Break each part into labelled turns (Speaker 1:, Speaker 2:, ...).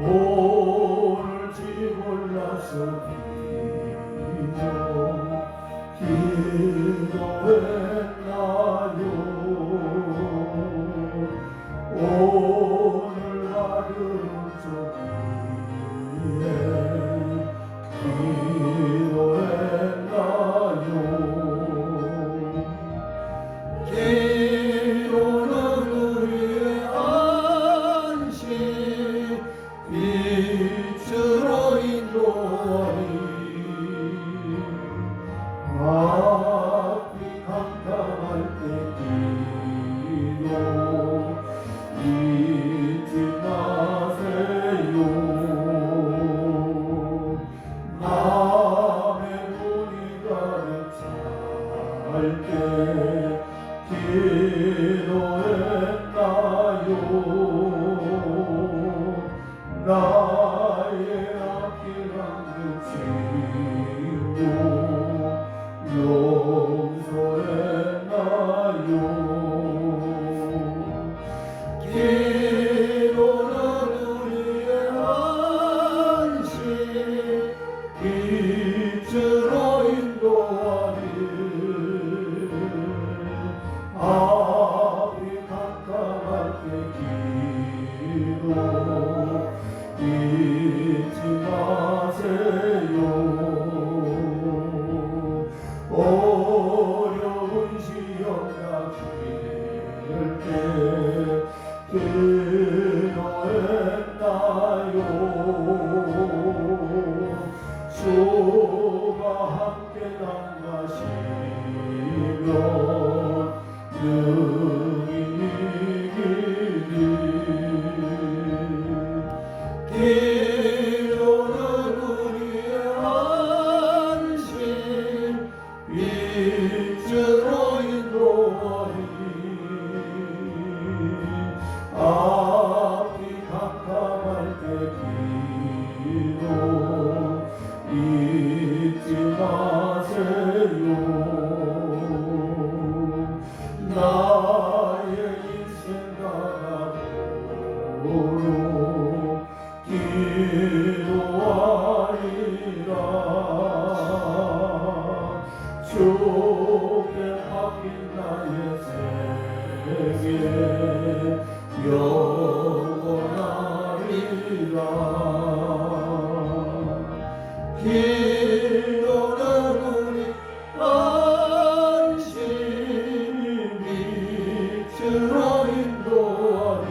Speaker 1: 오늘지 몰라서 기도했나요? 오늘 하루 종일 기도했나요? 기도는 우리의 안식 빛으로 인도하리. 앞이 캄캄할 때 기도 잊지 마세요. 남의 문이 가득 찰때 기도했나요? 나의 앞길한 그 친구 용서했나요? 기도는 우리의 안식 빛으로 인도하리. 앞이 캄캄할 때 기도 잊지 마세요. 어려운 시험 닥칠 때 기도했나요? 주가 함께 당가시면 능히 이기리. 기도는 우리의 안식 빛으로 인도하리. 앞이 캄캄할 때 기도 잊지 마세요. 나의 인생 가나도록 기도하리라. 주께 맡긴 나의 생애 영원하리라. 기도는 우리 안식 빛으로 인도하리.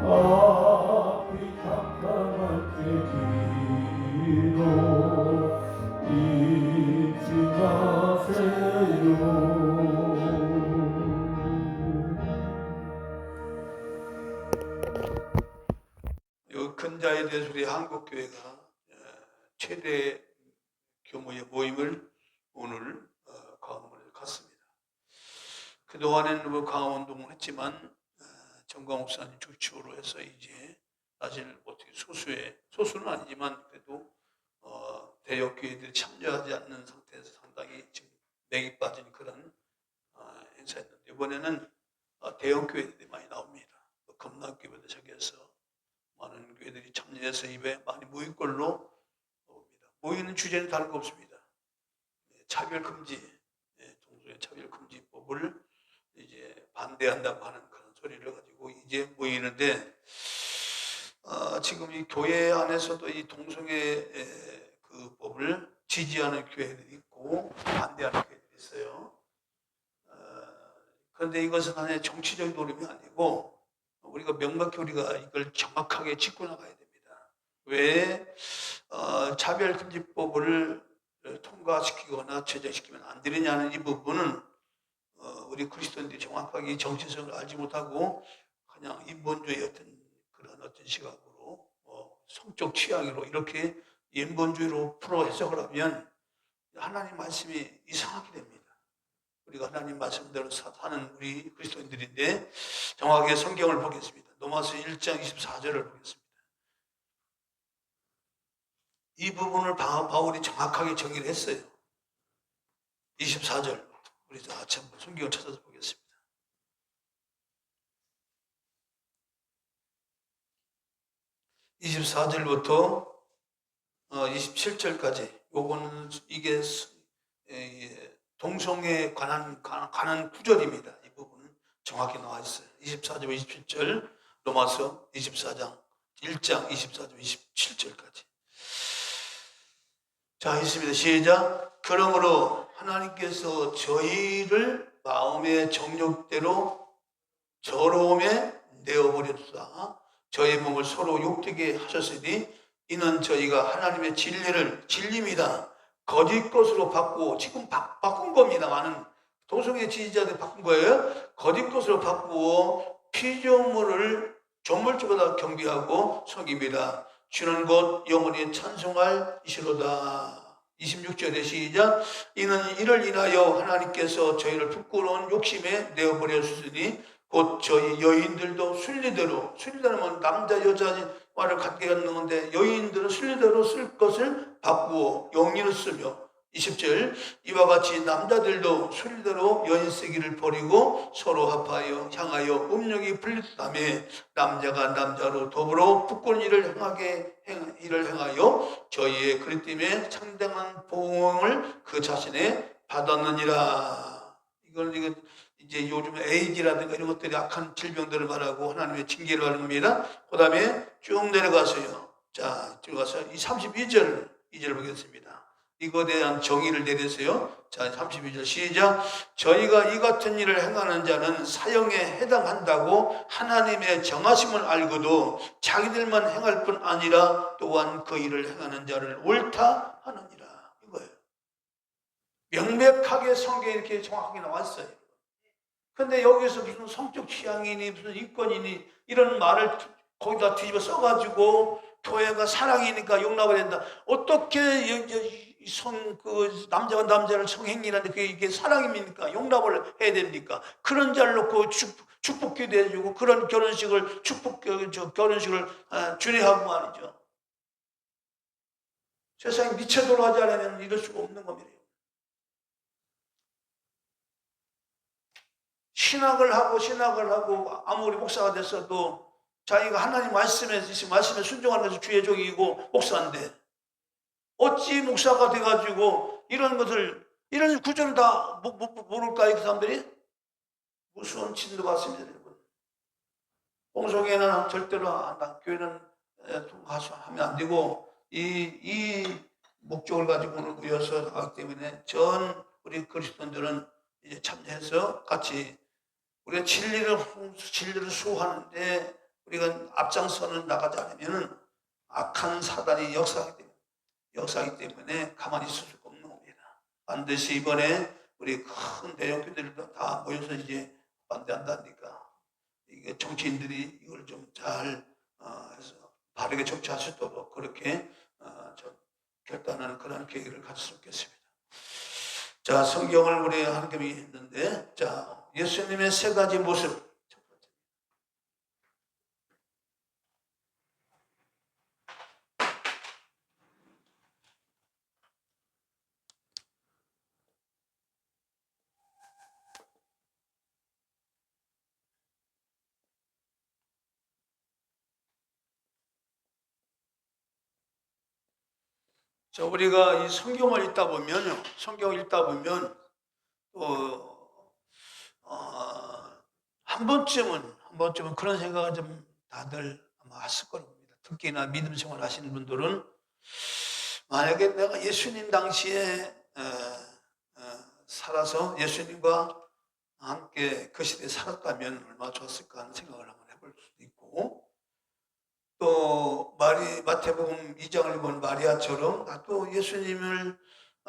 Speaker 1: 앞이 캄캄할 때 기도 잊지 마세요. 이 근자에 대해서 우리 한국교회가 최대 규모의 모임을 오늘 광화문에 갔습니다. 그동안에는 뭐 광화운동을 했지만 정광 목사님 주축으로 해서 이제 사실 어떻게 소수는 아니지만 그래도 대역 교회들이 참여하지 않는 상태에서 상당히 지금 맥이 빠진 그런 행사였는데, 이번에는 대형 교회들이 많이 나옵니다. 금락교회도 저기에서 많은 교회들이 참여해서 입에 많이 모일 걸로 봅니다. 모이는 주제는 다른 거 없습니다. 차별금지, 동성애 차별금지법을 이제 반대한다고 하는 그런 소리를 가지고 이제 모이는데, 지금 이 교회 안에서도 이 동성애 그 법을 지지하는 교회들이 있고 반대하는 교회들이 있어요. 그런데 이것은 하나의 정치적인 노림이 아니고 우리가 명확히 우리가 이걸 정확하게 짚고 나가야 됩니다. 왜 차별금지법을 통과시키거나 제정시키면 안 되느냐는 이 부분은 우리 그리스도인들이 정확하게 정체성을 알지 못하고 그냥 인본주의 그런 시각으로 성적 취향으로 이렇게 인본주의로 풀어 해석을 하면 하나님 말씀이 이상하게 됩니다. 우리가 하나님 말씀대로 사는 우리 그리스도인들인데 정확하게 성경을 보겠습니다. 로마서 1장 24절을 보겠습니다. 이 부분을 바울이 정확하게 정의를 했어요. 24절 우리 다 같이 한번 성경을 찾아서 보겠습니다. 24절부터 27절까지 요거는 이게 동성애에 관한 구절입니다. 이 부분은 정확히 나와 있어요. 24절, 27절, 로마서 24장 1장 24절, 27절까지. 자, 있습니다. 시작. 그러므로 하나님께서 저희를 마음의 정욕대로 더러움에 내어버렸다. 저희 몸을 서로 욕되게 하셨으니 이는 저희가 하나님의 진리입니다. 거짓 것으로 바꾸고, 지금 바꾼 겁니다. 많은 동성애 지지자들이 바꾼 거예요. 거짓 것으로 바꾸고 피조물을 조물주보다 경배하고 섬깁니다. 주는 곧 영원히 찬송할 이시로다. 26절에 시작. 이는 이를 인하여 하나님께서 저희를 부끄러운 욕심에 내어버렸으니 곧 저희 여인들도 순리대로는 남자 여자와를 관계가 있는 건데 여인들은 순리대로 쓸 것을 바꾸어 영리를 쓰며 20절 이와 같이 남자들도 순리대로 여인쓰기를 버리고 서로 향하여 음욕이 분리되다며 남자가 남자로 더불어 부끄러운 일을 행하여 저희의 그리 때문에 상당한 보응을 그 자신에 받았느니라. 이건 이제 요즘 에이즈라든가 이런 것들이 악한 질병들을 말하고 하나님의 징계를 하는 겁니다. 그 다음에 쭉 내려가서요. 자, 들어가서 이 32절 보겠습니다. 이거에 대한 정의를 내렸어요. 자, 32절 시작. 저희가 이 같은 일을 행하는 자는 사형에 해당한다고 하나님의 정하심을 알고도 자기들만 행할 뿐 아니라 또한 그 일을 행하는 자를 옳다 하느니라. 이거예요. 명백하게 성경에 이렇게 정확하게 나왔어요. 근데 여기서 무슨 성적 취향이니 무슨 인권이니 이런 말을 거기다 뒤집어 써가지고 교회가 사랑이니까 용납을 한다. 어떻게 남자가 남자를 성행위라는데 그게 이게 사랑입니까? 용납을 해야 됩니까? 그런 자를 놓고 축복기도 해주고 그런 결혼식을 결혼식을 준회하고 말이죠. 세상에 미쳐 돌아가지 않으면 이럴 수가 없는 겁니다. 신학을 하고 아무리 목사가 됐어도 자기가 하나님 말씀에 순종하는 것이 주의 종이고 목사인데 어찌 목사가 돼가지고 이런 구절을 다 모를까요? 그 사람들이? 무서운 진도 같습니다, 여러분. 공성회는 절대로 교회는 하면 안 되고 이 목적을 가지고 오늘 모여서 나가기 때문에 전 우리 그리스도인들은 이제 참여해서 같이 우리가 진리를 수호하는데 우리가 앞장서는 나가지 않으면 악한 사단이 역사하기 때문에 가만히 있을 수가 없는 겁니다. 반드시 이번에 우리 큰 대형교회들도 다 모여서 이제 반대한다니까 이게 정치인들이 이걸 좀 잘 해서 바르게 정치할 수 있도록 그렇게 좀 결단하는 그런 계획을 가졌으면 좋겠습니다. 자, 성경을 우리 하나님이 했는데, 자, 예수님의 세 가지 모습. 자, 우리가 이 성경을 읽다 보면 한 번쯤은 그런 생각을 좀 다들 아마 했을 겁니다. 특히나 믿음 생활 하시는 분들은 만약에 내가 예수님 당시에 살아서 예수님과 함께 그 시대에 살았다면 얼마나 좋았을까 하는 생각을 한번 해볼 수도 있고 또 마태복음 2장을 본 마리아처럼 나도 예수님을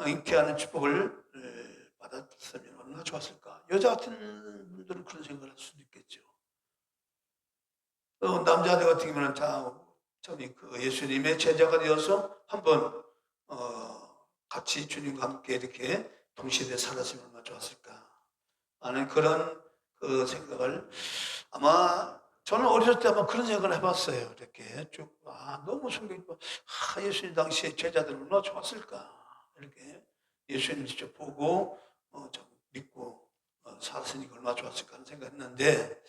Speaker 1: 잉태하는 축복을 받았으면 얼마나 좋았을까. 여자 같은 분들은 그런 생각을 할 수도 있겠죠. 또 남자들 같은 경우는 저는 그 예수님의 제자가 되어서 한번 같이 주님과 함께 이렇게 동시대에 살았으면 얼마나 좋았을까 하는 그런 그 생각을 아마 저는 어렸을 때 아마 그런 생각을 해봤어요. 이렇게 쭉 너무 성경이 예수님 당시에 제자들 얼마나 좋았을까 이렇게 예수님 직접 보고 좀 믿고 살았으니까 얼마나 좋았을까 하는 생각했는데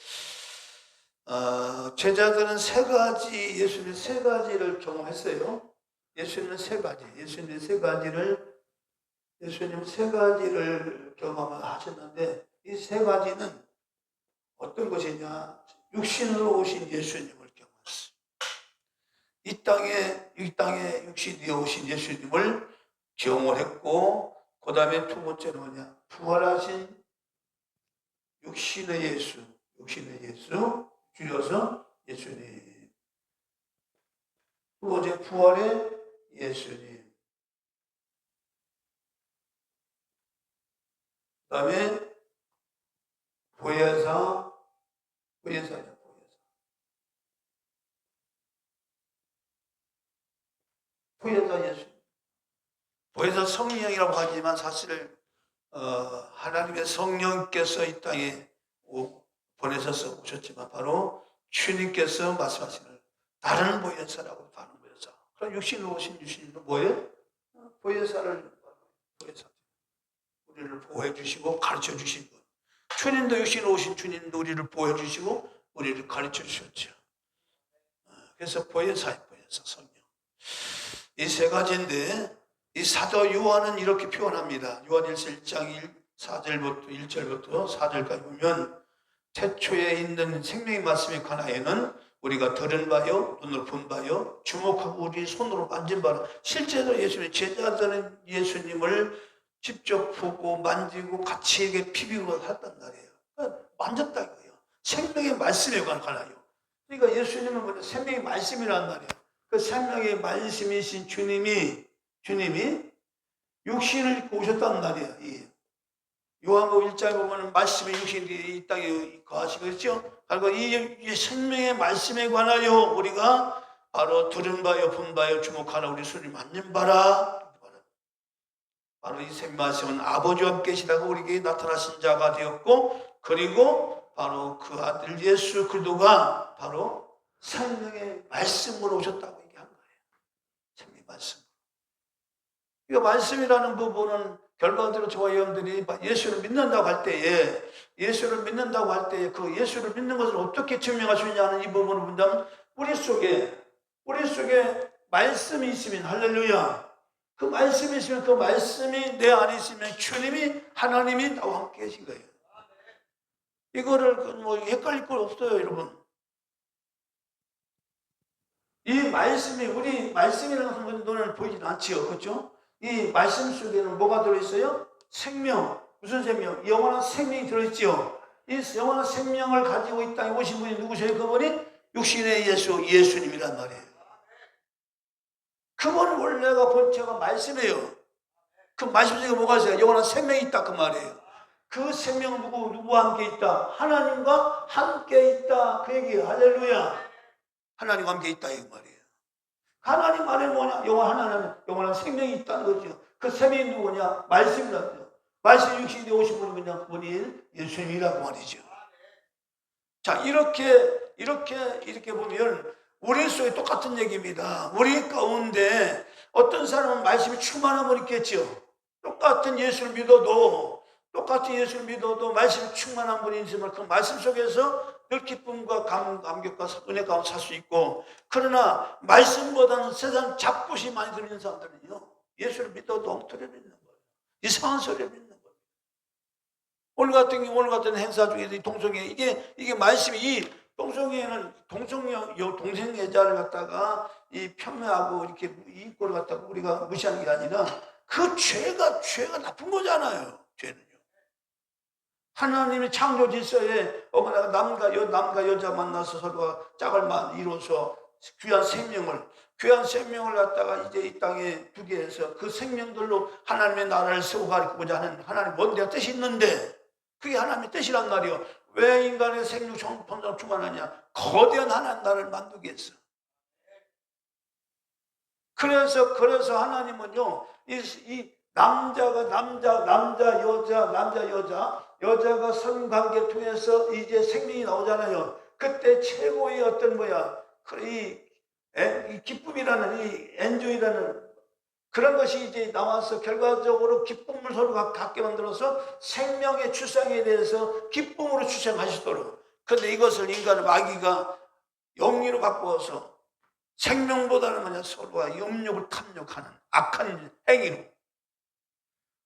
Speaker 1: 제자들은 세 가지, 예수님 세 가지를 경험했어요. 예수님은 세 가지, 예수님 세 가지를 경험하셨는데, 이 세 가지는 어떤 것이냐? 육신으로 오신 예수님을 경험했어요. 이 땅에 육신으로 오신 예수님을 경험했고, 그 다음에 두 번째는 뭐냐? 부활하신 육신의 예수, 줄여서 예수님. 두 번째, 부활의 예수님. 그 다음에 보혜사 예수. 보혜사 성령이라고 하지만 사실 하나님의 성령께서 이 땅에 보내셔서 오셨지만 바로 주님께서 말씀하시는 다른 보혜사라고 하는 보혜사. 그럼 육신으로 오신 주님도 뭐예요? 보혜사. 우리를 보호해 주시고 가르쳐 주신 분. 주님도 육신으로 오신 주님도 우리를 보호해 주시고 우리를 가르쳐 주셨죠. 그래서 보혜사 성령. 이 세 가지인데 이 사도 요한은 이렇게 표현합니다. 요한일서 1장 1절부터 4절까지 보면 태초에 있는 생명의 말씀에 관하여는 우리가 들은 바요, 눈으로 본 바요, 주목하고 우리 손으로 만진 바로 실제로 예수님 제자들은 예수님을 직접 보고 만지고 같이 이렇게 비비고 했단 말이에요. 만졌다 이거예요. 생명의 말씀에 관하여. 그러니까 예수님은 뭐냐? 생명의 말씀이란 말이에요. 그 생명의 말씀이신 주님이 육신을 입고 오셨단 말이에요. 요한복음 1장에 보면 말씀의 육신이 이 땅에 거하시고 있죠. 그리고 이 생명의 말씀에 관하여 우리가 바로 들은 바요, 본 바요, 주목하라 우리 손이 만진 바라. 바로 이 생명 말씀은 아버지와 함께 계시다가 우리에게 나타나신 자가 되었고, 그리고 바로 그 아들 예수 그리스도가 바로 생명의 말씀으로 오셨다고 얘기한 거예요. 생명의 말씀. 이 말씀이라는 부분은 결과적으로 저와 여러분들이 예수를 믿는다고 할 때에 그 예수를 믿는 것을 어떻게 증명할 수 있냐는 이 부분을 본다면 우리 속에 말씀이 있으면 할렐루야. 그 말씀이 있으면 그 말씀이 내 안에 있으면 주님이 하나님이 나와 함께 계신 거예요. 이거를 뭐 헷갈릴 거 없어요, 여러분. 이 말씀이 우리 말씀이라는 것은 눈에 보이진 않지요, 그렇죠? 이 말씀 속에는 뭐가 들어있어요? 생명. 무슨 생명? 영원한 생명이 들어있죠. 이 영원한 생명을 가지고 이 땅에 오신 분이 누구세요? 그분이 육신의 예수님이란 말이에요. 그분 원래가 본체가 말씀이에요. 그 말씀 속에 뭐가 있어요? 영원한 생명이 있다 그 말이에요. 그 생명은 누구와 함께 있다? 하나님과 함께 있다 그 얘기예요. 할렐루야. 하나님과 함께 있다 이 말이에요. 하나님 안에 뭐냐? 영원한 생명이 있다는 거죠. 그 생명이 누구냐? 말씀이라고요. 말씀 육신이 오신 분이 그냥 그분이 예수님이라고 말이죠. 자, 이렇게 보면 우리 속에 똑같은 얘기입니다. 우리 가운데 어떤 사람은 말씀이 충만한 분이 있겠죠. 똑같은 예수를 믿어도 말씀이 충만한 분이 있으면 그 말씀 속에서 늘 기쁨과 감격과 은혜 가운데 살 수 있고, 그러나 말씀보다는 세상 잡것이 많이 들리는 사람들은요, 예수를 믿어도 엉터리를 믿는 거예요. 이상한 소리를 믿는 거예요. 오늘 같은 행사 중에 동성애 이게 말씀이 이 동성애는 동성애자를 갖다가 이 폄훼하고 이렇게 이꼴을 갖다가 우리가 무시하는 게 아니라 그 죄가 나쁜 거잖아요. 죄는요. 하나님의 창조 질서에 어머나가 남과 여자 만나서 서로가 짝을 이루어서 귀한 생명을 갖다가 이제 이 땅에 두게 해서 그 생명들로 하나님의 나라를 세워가고자 하는 하나님 원대한 뜻이 있는데 그게 하나님의 뜻이란 말이에요. 왜 인간의 생육 본성 충만하냐? 거대한 하나님 나라를 만들기 위해서. 그래서 하나님은요, 이 여자가 성관계 통해서 이제 생명이 나오잖아요. 그때 최고의 어떤 이 기쁨이라는 이 엔조이라는 그런 것이 이제 나와서 결과적으로 기쁨을 서로 갖게 만들어서 생명의 출생에 대해서 기쁨으로 출생하시도록 그런데 이것을 인간은 마귀가 영리로 바꾸어서 생명보다는 뭐냐 서로가 염욕을 탐욕하는 악한 행위로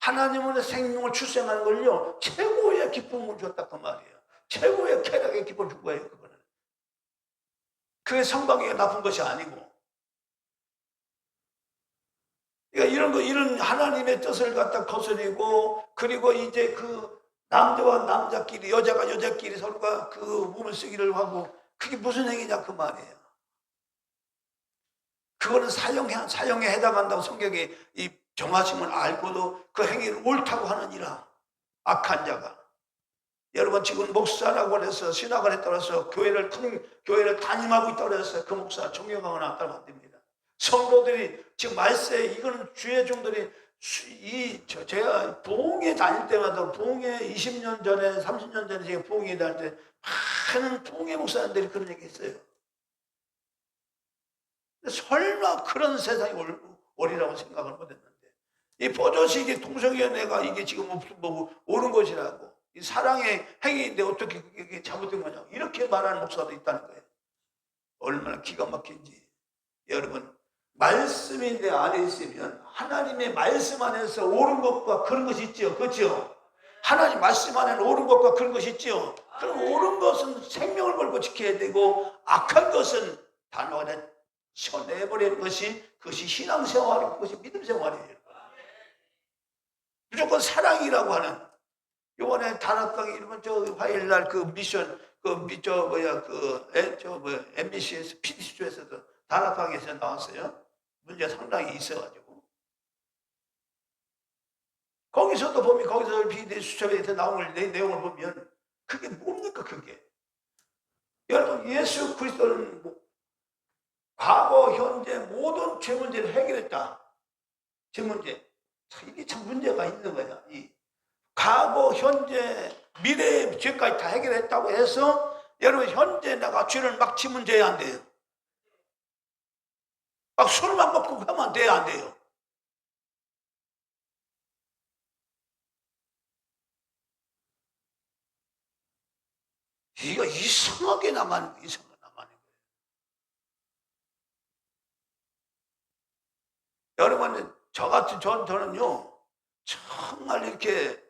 Speaker 1: 하나님은 생명을 출생하는 걸요 최고의 기쁨을 줬다 그 말이에요. 최고의 쾌락의 기쁨을 준 거예요. 그거는 그게 성관계가 나쁜 것이 아니고 그러니까 이런 하나님의 뜻을 갖다 거스리고 그리고 이제 그 남자와 남자끼리 여자가 여자끼리 서로가 그 몸을 쓰기를 하고 그게 무슨 행위냐 그 말이에요. 그거는 사형에 해당한다고 성경에 이 정하심을 알고도 그 행위를 옳다고 하느니라. 악한 자가. 여러분 지금 목사라고 해서 신학을 했다고 해서 교회를 담임하고 있다고 해서 그 목사 존경하거나 따르면 안 됩니다. 성도들이 지금 말세 이거는 주의 종들이 제가 부흥회 다닐 때마다 부흥회 20년 전에 30년 전에 제가 부흥회 다닐 때 많은 부흥회 목사님들이 그런 얘기 했어요. 설마 그런 세상이 오리라고 생각을 못했는데 이 보조식이 동성연애가 이게 지금 뭐 옳은 것이라고 이 사랑의 행위인데 어떻게 그게 잘못된 거냐 이렇게 말하는 목사도 있다는 거예요. 얼마나 기가 막힌지. 여러분 말씀이 내 안에 있으면 하나님의 말씀 안에서 옳은 것과 그런 것이 있죠. 그렇죠? 하나님 말씀 안에는 옳은 것과 그런 것이 있죠. 그럼 옳은 것은 생명을 걸고 지켜야 되고 악한 것은 단호하게 쳐내버리는 그것이 신앙생활이고 그것이 믿음생활이에요. 무조건 사랑이라고 하는 이번에 다락방에 이러면 저 화요일날 그 미션 MBC에서 PD수에서도 다락방에서 나왔어요. 문제 상당히 있어가지고 거기서도 보면 거기서 PD수첩에서 나온 내용을 보면 그게 뭡니까 그게 여러분 예수 그리스도는 과거 현재 모든 죄 문제를 해결했다. 죄 문제 이게 참 문제가 있는 거야. 이 과거 현재 미래의 죄까지 다 해결했다고 해서 여러분 현재 내가 죄를 막 지면 돼야 안 돼요. 막 술만 먹고 하면 돼야 안 돼요. 이거 이상하게 남아는 거예요. 여러분 저는요 정말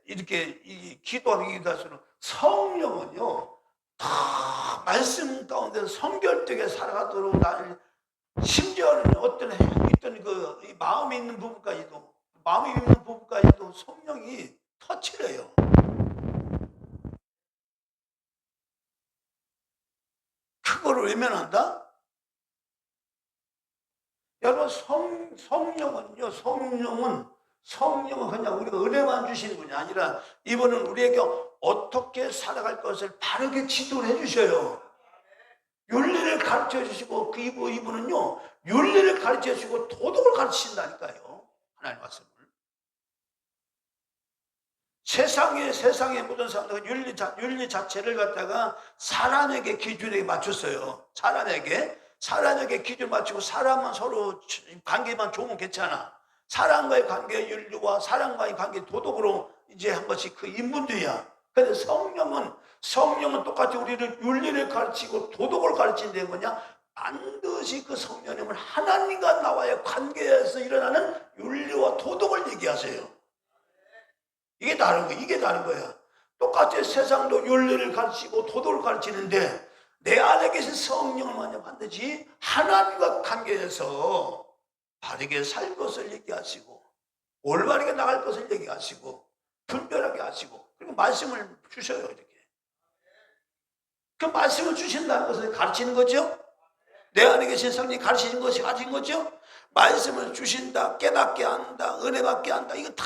Speaker 1: 이렇게 기도하기도 할수록 성령은요 다 말씀 가운데 성결되게 살아가도록 나를 심지어는 어떤 이 마음이 있는 부분까지도 성령이 터치를 해요. 그거를 외면한다? 여러분 성령은 그냥 우리가 은혜만 주시는 분이 아니라 이분은 우리에게 어떻게 살아갈 것을 바르게 지도를 해주셔요. 윤리를 가르쳐 주시고 이분은요 윤리를 가르쳐 주시고 도덕을 가르치신다니까요. 하나님 말씀을. 세상의 모든 사람들은 윤리 자체를 갖다가 사람에게 기준에 맞췄어요. 사람에게 기준 맞추고 사람만 서로 관계만 좋으면 괜찮아. 사람과의 관계 윤리와 사람과의 관계 도덕으로 이제 한 것이 그 인문주의야. 근데 성령은 똑같이 우리를 윤리를 가르치고 도덕을 가르치는데 뭐냐? 반드시 그 성령님은 하나님과 나와의 관계에서 일어나는 윤리와 도덕을 얘기하세요. 이게 다른 거야. 똑같이 세상도 윤리를 가르치고 도덕을 가르치는데 내 안에 계신 성령을 먼저 반드시 하나님과 관계에서 바르게 살 것을 얘기하시고 올바르게 나갈 것을 얘기하시고 분별하게 하시고 그리고 말씀을 주셔요. 이렇게 그 말씀을 주신다는 것을 가르치는 거죠. 내 안에 계신 성령이 가르치는 것이 가르친 거죠. 말씀을 주신다, 깨닫게 한다, 은혜 받게 한다. 이거 다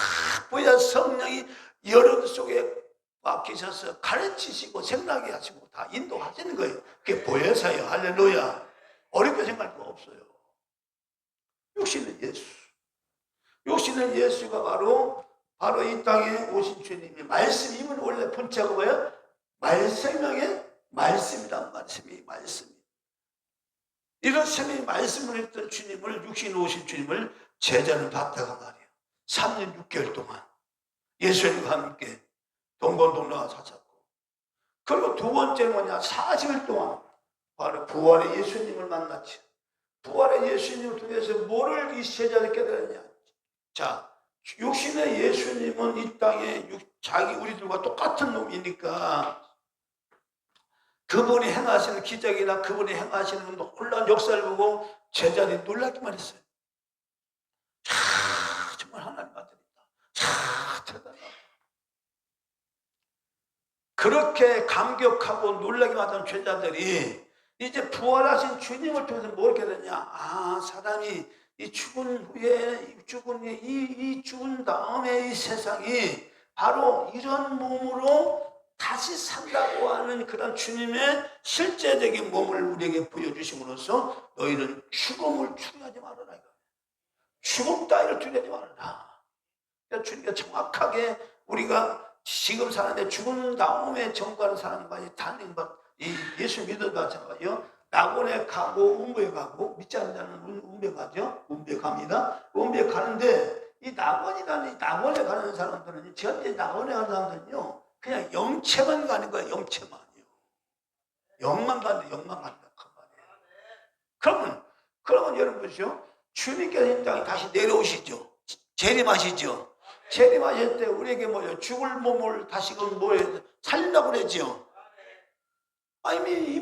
Speaker 1: 보여야 성령이 여러분 속에 와 계셔서 가르치시고 생각하게 하시고 다 인도하시는 거예요. 그게 보여서요. 할렐루야. 어렵게 생각할 거 없어요. 욕심은 예수가 바로 이 땅에 오신 주님이 말씀이면 원래 본체가 뭐예요? 생명의 말씀이란 말씀이. 이런 생명의 말씀을 했던 주님을 육신으로 오신 주님을 제자는 봤다가 말이에요. 3년 6개월 동안 예수님과 함께 동고동락을 찾았고 그리고 두 번째는 뭐냐? 40일 동안 바로 부활의 예수님을 만났지. 부활의 예수님을 통해서 뭐를 이 제자들이 깨달았냐? 자, 육신의 예수님은 이 땅에 자기 우리들과 똑같은 놈이니까 그분이 행하시는 기적이나 그분이 행하시는 놀라운 역사를 보고 제자들이 놀라기만 했어요. 정말 하나님 아들이다. 대단하다. 그렇게 감격하고 놀라기만 하던 제자들이 이제 부활하신 주님을 통해서 뭘 깨닫냐? 아, 사람이 이 죽은 후에, 죽은 다음에 이 세상이 바로 이런 몸으로 다시 산다고 하는 그런 주님의 실제적인 몸을 우리에게 보여주심으로써 너희는 죽음을 두려워하지 말아라. 죽음 따위를 두려워하지 말아라. 그러니까 주님께서 정확하게 우리가 지금 사는데 죽은 다음에 정과는 사람까지 다니는 것, 이 예수 믿어도 마찬가지요. 낙원에 가고 운배에 가고 믿지 않는 자는 운배 가죠. 운배 갑니다. 운배 가는데 이 낙원에 가는 사람들은 현재 낙원에 가는 사람들은요 그냥 영체만 가는 거예요. 영체만요. 영만 가는데 영만 간다 그 말이에요. 그러면 여러분 보시죠. 주님께서 이 땅에 다시 내려오시죠. 재림하시죠. 재림하실 때 우리에게 뭐예요? 죽을 몸을 다시금 뭐예요? 살린다고 그랬지요. 아, 이미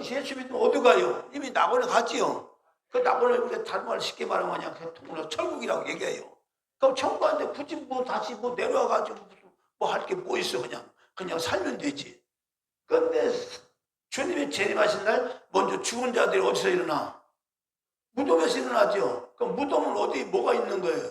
Speaker 1: 예수 믿으면 어디 가요? 이미 낙원에 갔지요. 그 낙원을 우리가 다른 말 쉽게 말하면 그냥 통으로 천국이라고 얘기해요. 그럼 천국 가는데 굳이 뭐 다시 뭐 내려와가지고 뭐 할 게 뭐 있어 그냥 살면 되지. 그런데 주님이 재림하신 날 먼저 죽은 자들이 어디서 일어나? 무덤에서 일어나죠. 그럼 무덤은 어디 뭐가 있는 거예요?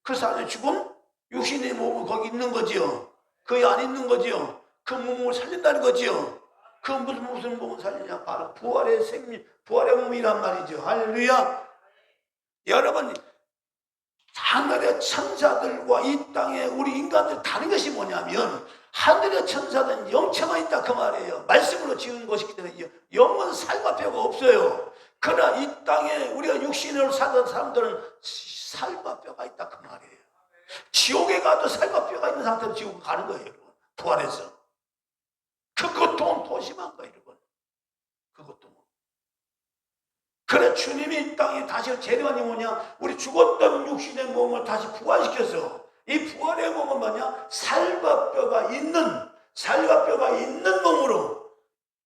Speaker 1: 그 사람의 죽은 육신의 몸은 거기 있는 거지요. 그 안에 있는 거지요. 그 몸을 살린다는 거지요. 그 무슨 몸을 살리냐? 바로 부활의 생명, 부활의 몸이란 말이죠. 할렐루야. 여러분, 하늘의 천사들과 이 땅에 우리 인간들 다른 것이 뭐냐면 하늘의 천사들은 영체만 있다 그 말이에요. 말씀으로 지은 것이기 때문에 영은 살과 뼈가 없어요. 그러나 이 땅에 우리가 육신으로 사는 사람들은 살과 뼈가 있다 그 말이에요. 지옥에 가도 살과 뼈가 있는 상태로 지옥에 가는 거예요. 여러분. 부활해서. 그 고통은 더 심한 거예요. 여러분. 그 고통은. 그래 주님이 이 땅에 다시 재림하니 뭐냐? 우리 죽었던 육신의 몸을 다시 부활시켜서 이 부활의 몸은 뭐냐? 살과 뼈가 있는 몸으로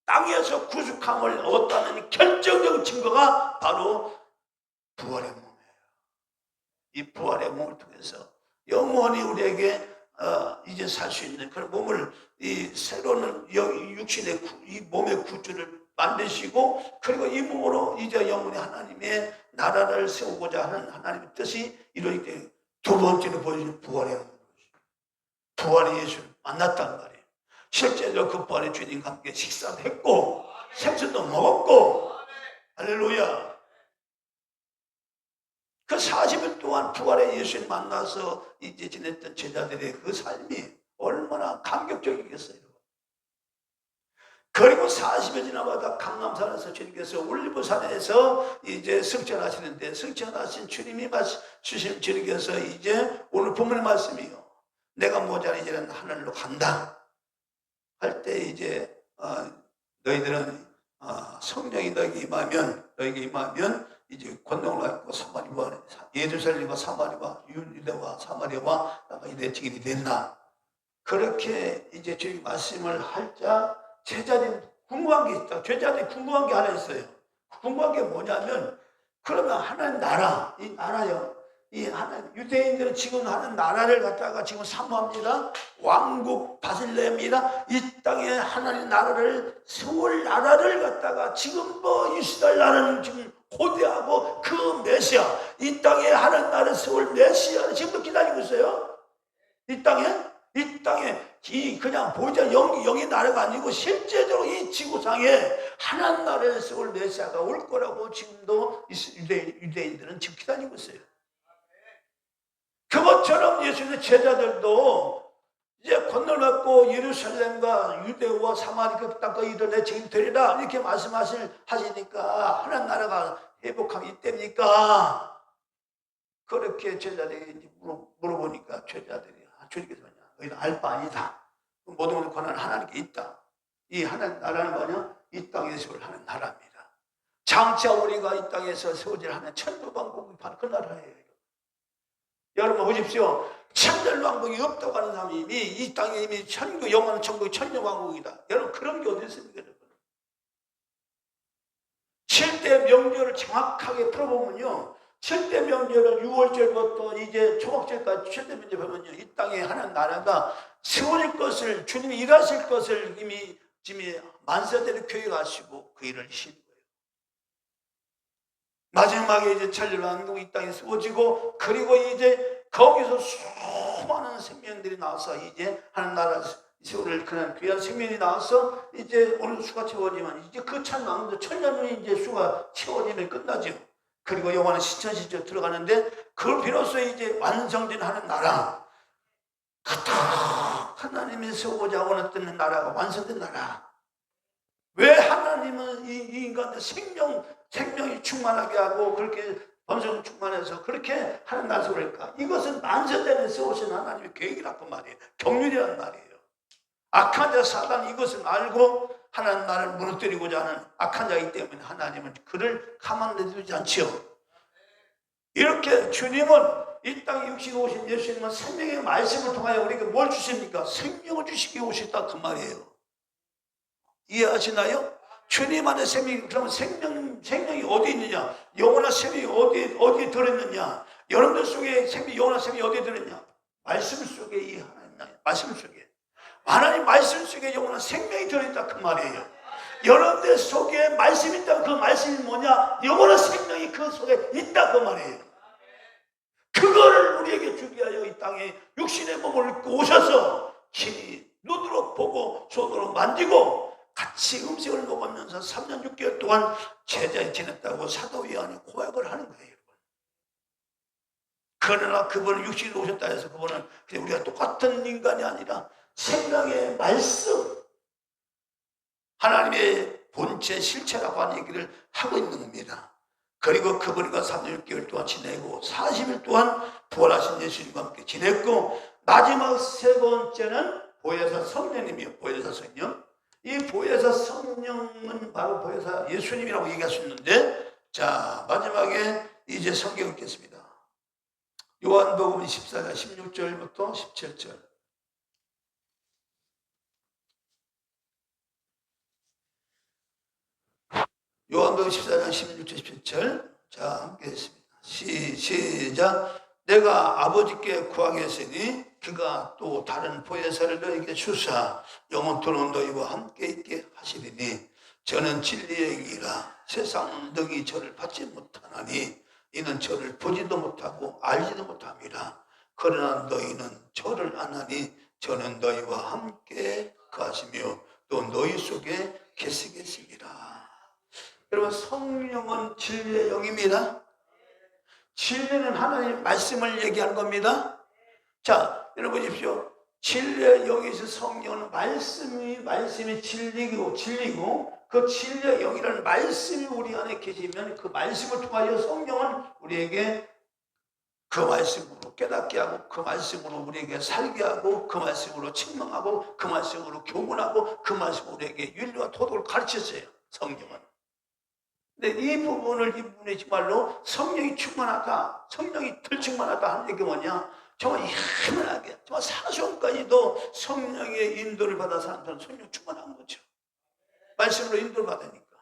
Speaker 1: 땅에서 구속함을 얻었다는 결정적 증거가 바로 부활의 몸이에요. 이 부활의 몸을 통해서 영원히 우리에게 이제 살 수 있는 그런 몸을 이 새로운 육신의 이 몸의 구주를 만드시고 그리고 이 몸으로 이제 영원히 하나님의 나라를 세우고자 하는 하나님의 뜻이 이루어지기 때문에 두 번째로 보여주는 부활의 몸. 부활의 예수를 만났단 말이에요. 실제로 그 부활의 주님과 함께 식사도 했고 생선도 먹었고 할렐루야. 그 40일 동안 부활의 예수를 만나서 이제 지냈던 제자들의 그 삶이 얼마나 감격적이겠어요. 그리고 40일 지나마다 강남산에서 주님께서 올리브산에서 이제 승천하시는데 승천하신 주님이 주신 주님께서 이제 오늘 본문의 말씀이요. 내가 모자란 이제는 하늘로 간다. 할 때 이제 너희들은 성령이 너에게 임하면 이제 권능을 갖고 사마리와 예루살렘과 사마리와 유대와 사마리아와 나가 내 증인이 됐나. 그렇게 이제 주님 말씀을 할자 제자들이 궁금한 게 있다. 제자들이 궁금한 게 하나 있어요. 궁금한 게 뭐냐면 그러면 하나님 나라, 이 나라요. 이 하나님 유대인들은 지금 하는 나라를 갖다가 지금 사모합니다. 왕국 바실레입니다. 이 땅에 하나님 나라를 세울 나라를 갖다가 지금 뭐 이스라엘 나라는 지금 고대하고 그 메시아 이 땅에 하나님 나라를 세울 메시아를 지금도 기다리고 있어요. 이 땅에 이 그냥 보이자 영의 나라가 아니고 실제적으로 이 지구상에 하나님 나라를 세울 메시아가 올 거라고 지금도 유대인들은 지금 기다리고 있어요. 그것처럼 예수님의 제자들도 이제 권능을 받고 예루살렘과 유대와 사마리아 땅과 이들 내 책임 되리라 이렇게 말씀하시니까 하나님 나라가 회복하기 이때입니까? 그렇게 제자들이 물어보니까 제자들이 주님께서 너희는 알 바 아니다. 모든 권한은 하나님께 있다. 이 하나님 나라는 뭐냐? 이 땅에서 하는 나라입니다. 장차 우리가 이 땅에서 세워질 하는 천주왕국이 바로 그 나라예요. 여러분 보십시오. 천년왕국이 없다고 하는 사람이 이미 이 땅에 이미 천국, 영원한 천국이 천년왕국이다. 여러분 그런 게 어디 있습니까? 여러분? 7대 명절을 정확하게 풀어보면요. 7대 명절은 6월절부터 이제 초막절까지 7대 명절 보면요. 이 땅에 하는 나라가 세워질 것을, 주님이 일하실 것을 이미 만세대를 교육하시고 그 일을 하시는 거예요. 마지막에 이제 천년왕국이 이 땅에 세워지고, 그리고 이제 거기서 수많은 생명들이 나와서 이제 하는 나라 세월을 그런 귀한 생명이 나와서 이제 오늘 수가 채워지면 이제 그 천왕도 천년이 이제 수가 채워지면 끝나죠. 그리고 영원한 신천시절 들어가는데, 그걸 비로소 이제 완성된 하는 나라, 하나님이 세우고자 원했던 나라가 완성된 나라. 왜 하나님은 이 인간의 생명이 충만하게 하고 그렇게 번성 충만해서 그렇게 하는 나라를 그럴까? 이것은 만세전에 세우신 하나님의 계획이라고 말이에요. 경륜이란 말이에요. 악한 자 사단 이것을 알고 하나님 나라를 무너뜨리고자 하는 악한 자이기 때문에 하나님은 그를 가만히 두지 않죠. 이렇게 주님은 이 땅에 육신에 오신 예수님은 생명의 말씀을 통하여 우리에게 뭘 주십니까? 생명을 주시기 오셨다 그 말이에요. 이해하시나요? 주님 안에 생명이, 그러면 생명이 어디 있느냐? 영원한 생명이 어디에 들어있느냐? 여러분들 속에 영원한 생명이 어디에 들어있냐? 말씀 속에, 이 하나님 말씀 속에. 하나님 말씀 속에 영원한 생명이 들어있다 그 말이에요. 여러분들 속에 말씀이 있다면 그 말씀이 뭐냐? 영원한 생명이 그 속에 있다 그 말이에요. 그거를 우리에게 주기 하여 이 땅에 육신의 몸을 입고 오셔서 친히 눈으로 보고 손으로 만지고 같이 음식을 먹으면서 3년 6개월 동안 제자에 지냈다고 사도 요한이 고백을 하는 거예요. 그러나 그분은 육신에 오셨다 해서 그분은 그냥 우리가 똑같은 인간이 아니라 생명의 말씀, 하나님의 본체 실체라고 하는 얘기를 하고 있는 겁니다. 그리고 그분과 3년 6개월 동안 지내고 40일 동안 부활하신 예수님과 함께 지냈고, 마지막 세 번째는 보혜사 성령님이에요. 보혜사 성령. 이 보혜사 성령은 바로 보혜사 예수님이라고 얘기할 수 있는데, 자 마지막에 이제 성경 읽겠습니다. 요한복음 14장 16절부터 17절. 요한복음 14장 16절 17절. 자 함께 했습니다. 시작. 내가 아버지께 구하겠으니 그가 또 다른 보혜사를 너에게 주사 영원토록 너희와 함께 있게 하시리니, 저는 진리의 길이라 세상은 너희 저를 받지 못하나니 이는 저를 보지도 못하고 알지도 못함이라. 그러나 너희는 저를 아나니 저는 너희와 함께 거하시며 또 너희 속에 계시겠습니다. 여러분 성령은 진리의 영입니다. 진리는 하나님의 말씀을 얘기하는 겁니다. 자 여러분 보십시오. 진리의 영에서 성령은 말씀이 진리고 그 진리의 영이라는 말씀이 우리 안에 계시면 그 말씀을 통하여 성령은 우리에게 그 말씀으로 깨닫게 하고, 그 말씀으로 우리에게 살게 하고, 그 말씀으로 책망하고, 그 말씀으로 교훈하고, 그 말씀으로 우리에게 윤리와 토독을 가르쳤어요. 성령은. 근데 이 부분을 이분이 정말로 성령이 충만하다, 성령이 덜 충만하다 하는 얘기가 뭐냐? 정말 희한하게, 정말 사소한까지도 성령의 인도를 받아 사는 사람은 성령 충만한 거죠. 말씀으로 인도를 받으니까.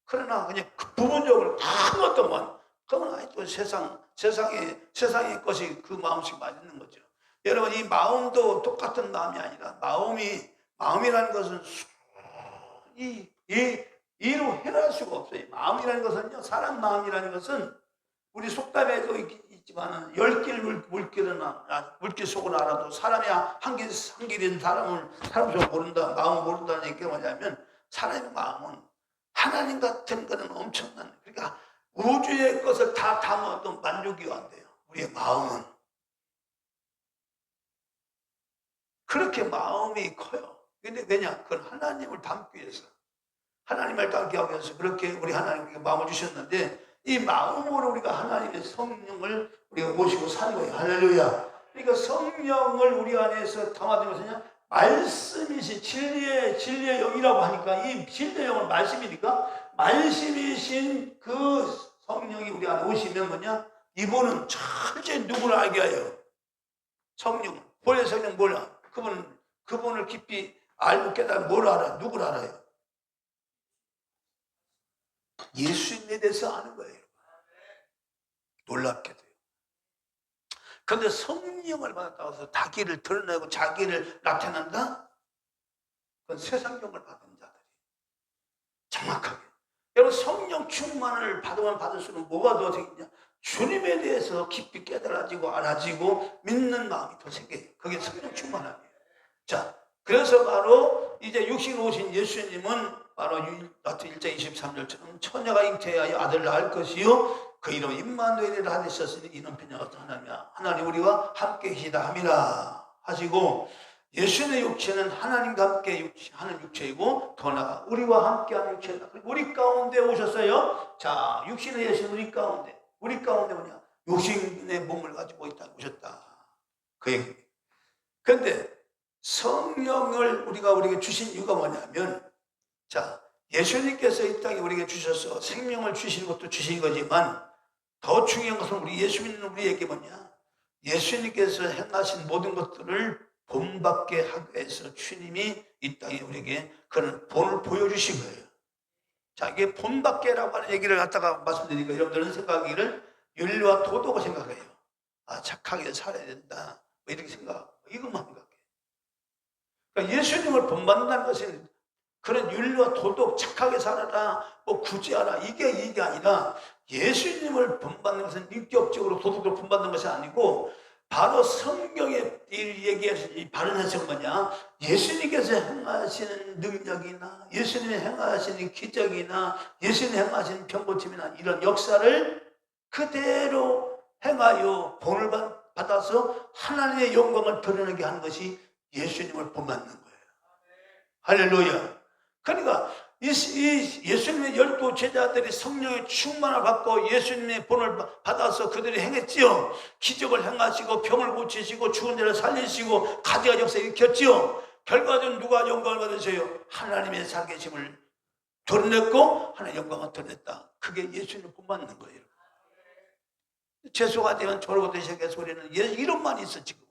Speaker 1: 그러나 그냥 그 부분적으로 큰 어떤 건, 그건 아직도 세상의 것이 그 마음씩 맞는 거죠. 여러분 이 마음도 똑같은 마음이 아니라 마음이라는 것은 이로 해낼 수가 없어요. 마음이라는 것은요, 사람 마음이라는 것은 우리 속담에도 있지만 10길 물길 속을 알아도 사람이 한 길인 사람 좀 모른다, 마음을 모른다는 얘기가 뭐냐면, 사람의 마음은 하나님 같은 거는 엄청난, 그러니까 우주의 것을 다 담아도 만족이 안 돼요. 우리의 마음은 그렇게 마음이 커요. 근데 왜냐? 그건 하나님을 담기 위해서, 하나님을 담기 위해서 그렇게 우리 하나님께 마음을 주셨는데, 이 마음으로 우리가 하나님의 성령을 우리가 모시고 사는 거예요. 할렐루야. 그러니까 성령을 우리 안에서 담아둔 것은 말씀이신 진리의 영이라고 하니까 이 진리의 영은 말씀이니까 말씀이신 그 성령이 우리 안에 오시면 뭐냐? 이분은 철저히 누구를 알게 하여 성령, 본래 성령 몰라. 그분을 깊이 알고 깨달아 뭘 알아? 누구를 알아요? 예수님에 대해서 아는 거예요. 놀랍게도요. 그런데 성령을 받았다고 해서 자기를 드러내고 자기를 나타낸다? 그건 세상경을 받은 자들이 정확하게. 여러분 성령 충만을 받으면 받을수록 뭐가 더 생기냐? 주님에 대해서 깊이 깨달아지고 알아지고 믿는 마음이 더 생겨요. 그게 성령 충만함이에요. 자, 그래서 바로 이제 육신으로 오신 예수님은 바로 마태 1장 23절처럼 처녀가 잉태하여 아들을 낳을 것이요 그 이름 임마누엘이라 하셨으니 이는 편녀 같은 하나님이야. 하나님 우리와 함께 계시다 함이라 하시고 예수님의 육체는 하나님과 함께 하는 육체이고 더 나아가 우리와 함께하는 육체다. 우리 가운데 오셨어요. 자, 육신의 예수는 우리 가운데 뭐냐? 육신의 몸을 가지고 있다 오셨다. 그 얘기입니다. 그런데 성령을 우리에게 주신 이유가 뭐냐면, 자, 예수님께서 이 땅에 우리에게 주셔서 생명을 주시는 것도 주신 거지만 더 중요한 것은 우리 예수 믿는 우리에게 뭐냐? 예수님께서 행하신 모든 것들을 본받게 하기 위해서 주님이 이 땅에 우리에게 그런 본을 보여주신 거예요. 자, 이게 본받게라고 하는 얘기를 갖다가 말씀드리니까 여러분들은 생각하기를 윤리와 도덕을 생각해요. 아, 착하게 살아야 된다. 뭐 이렇게 생각하고 이것만 생각해요. 그러니까 예수님을 본받는다는 것은 그런 윤리와 도덕, 착하게 살아라, 뭐 구제하라 이게 아니라 예수님을 본받는 것은 인격적으로 도덕으로 본받는 것이 아니고 바로 성경에 얘기해서 이 바른 해석은 뭐냐? 예수님께서 행하시는 능력이나 예수님이 행하시는 기적이나 예수님이 행하시는 병고침이나 이런 역사를 그대로 행하여 본을 받아서 하나님의 영광을 드러내게 하는 것이 예수님을 본받는 거예요. 할렐루야. 그러니까 이 예수님의 12 제자들이 성령의 충만을 받고 예수님의 본을 받아서 그들이 행했지요. 기적을 행하시고 병을 고치시고 죽은 자를 살리시고 가지가 역사 일으켰지요. 결과적으로 누가 영광을 받으세요? 하나님의 살계심을 드러냈고 하나님의 영광을 드러냈다. 그게 예수님을 본받는 거예요. 재수가 되면 저로부터 시작해서 우리는 이런만 있어 지금.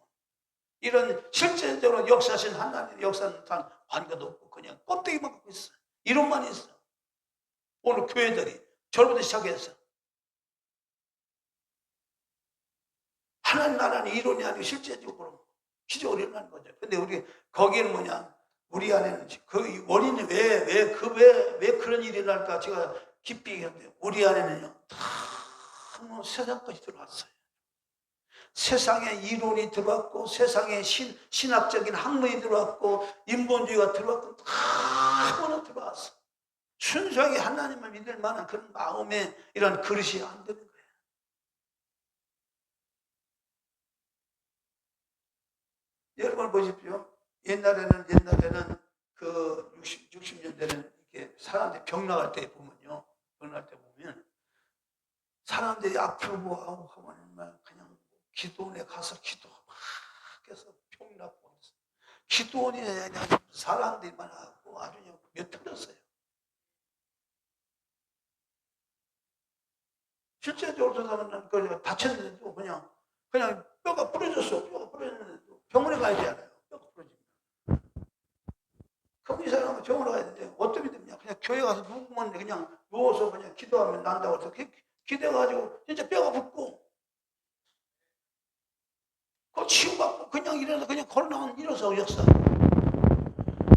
Speaker 1: 이런 실제적으로 역사하신 하나님의 역사는 단 관계도 없고 그냥 껍데기만 갖고 있어. 이론만 있어. 오늘 교회들이 저로부터 시작해서 하나님 나라는 이론이 아니고 실제적으로 기적으로 일어나는 거죠. 근데 우리 거기는 뭐냐? 우리 안에는 그 원인이 왜 그런 일이 일어날까 제가 깊이 얘기하는데 우리 안에는요 다 세상 것이 들어왔어요. 세상에 이론이 들어왔고 세상에 신학적인 학문이 들어왔고 인본주의가 들어왔고 다 들어왔어. 순수하게 하나님을 믿을 만한 그런 마음에 이런 그릇이 안 되는 거예요. 여러분 보십시오. 옛날에는 그 60년대는 이렇게 사람들이 병 나갈 때 보면요. 병 나갈 때 보면 사람들이 아프고 뭐하고 하면 그냥 기도원에 가서 기도 막 해서 병 낫고 기도원에 사람들만 하고 아주 몇 틀었어요. 실제적으로 저는 다쳤는데도 그냥 뼈가 부러졌어. 뼈가 부러졌는데도 병원에 가야 되잖아요. 뼈가 부러지면. 그럼 이 사람은 병원에 가야 되는데 어떻게 되냐? 그냥 교회 가서 누구면 그냥 누워서 그냥 기도하면 난다고 해서 기대가지고 진짜 뼈가 붓고 그 치유받고 그냥 일어나서 그냥 걸어나가는 일어서 역사.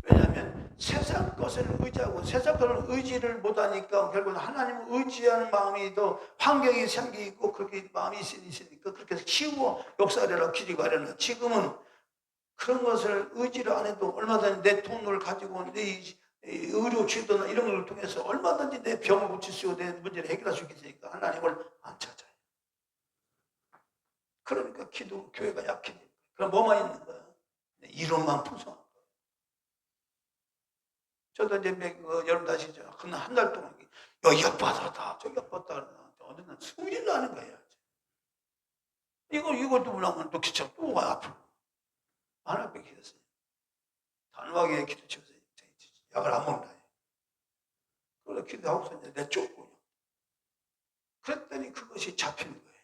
Speaker 1: 왜냐하면 세상 것을 의지하고 세상 것을 의지를 못하니까 결국은 하나님을 의지하는 마음이 더 환경이 생기고 그렇게 마음이 있으니까 그렇게 해서 치유고 역사를 하려고 기도가 하려는. 지금은 그런 것을 의지를 안 해도 얼마든지 내 돈을 가지고 내 의료 치료나 이런 걸 통해서 얼마든지 내 병을 고칠 수 있고 내 문제를 해결할 수 있으니까 하나님을 안 찾아요. 그러니까 교회가 약해지는 거예요. 그럼 뭐만 있는 거야? 이론만 풍성한 거예요. 저도 이제 여름 다시죠. 그날 한 달 동안 여기 아팠다, 저기 아팠다, 어느 날 승질도 하는 거예요. 이것도 물으면 또 기차 또 와 아프고 안 아프게 했어요. 단호하게 기도치면서 약을 안 먹는다. 그래서 기도하고서 이제 내쫓고. 그랬더니 그것이 잡히는 거예요.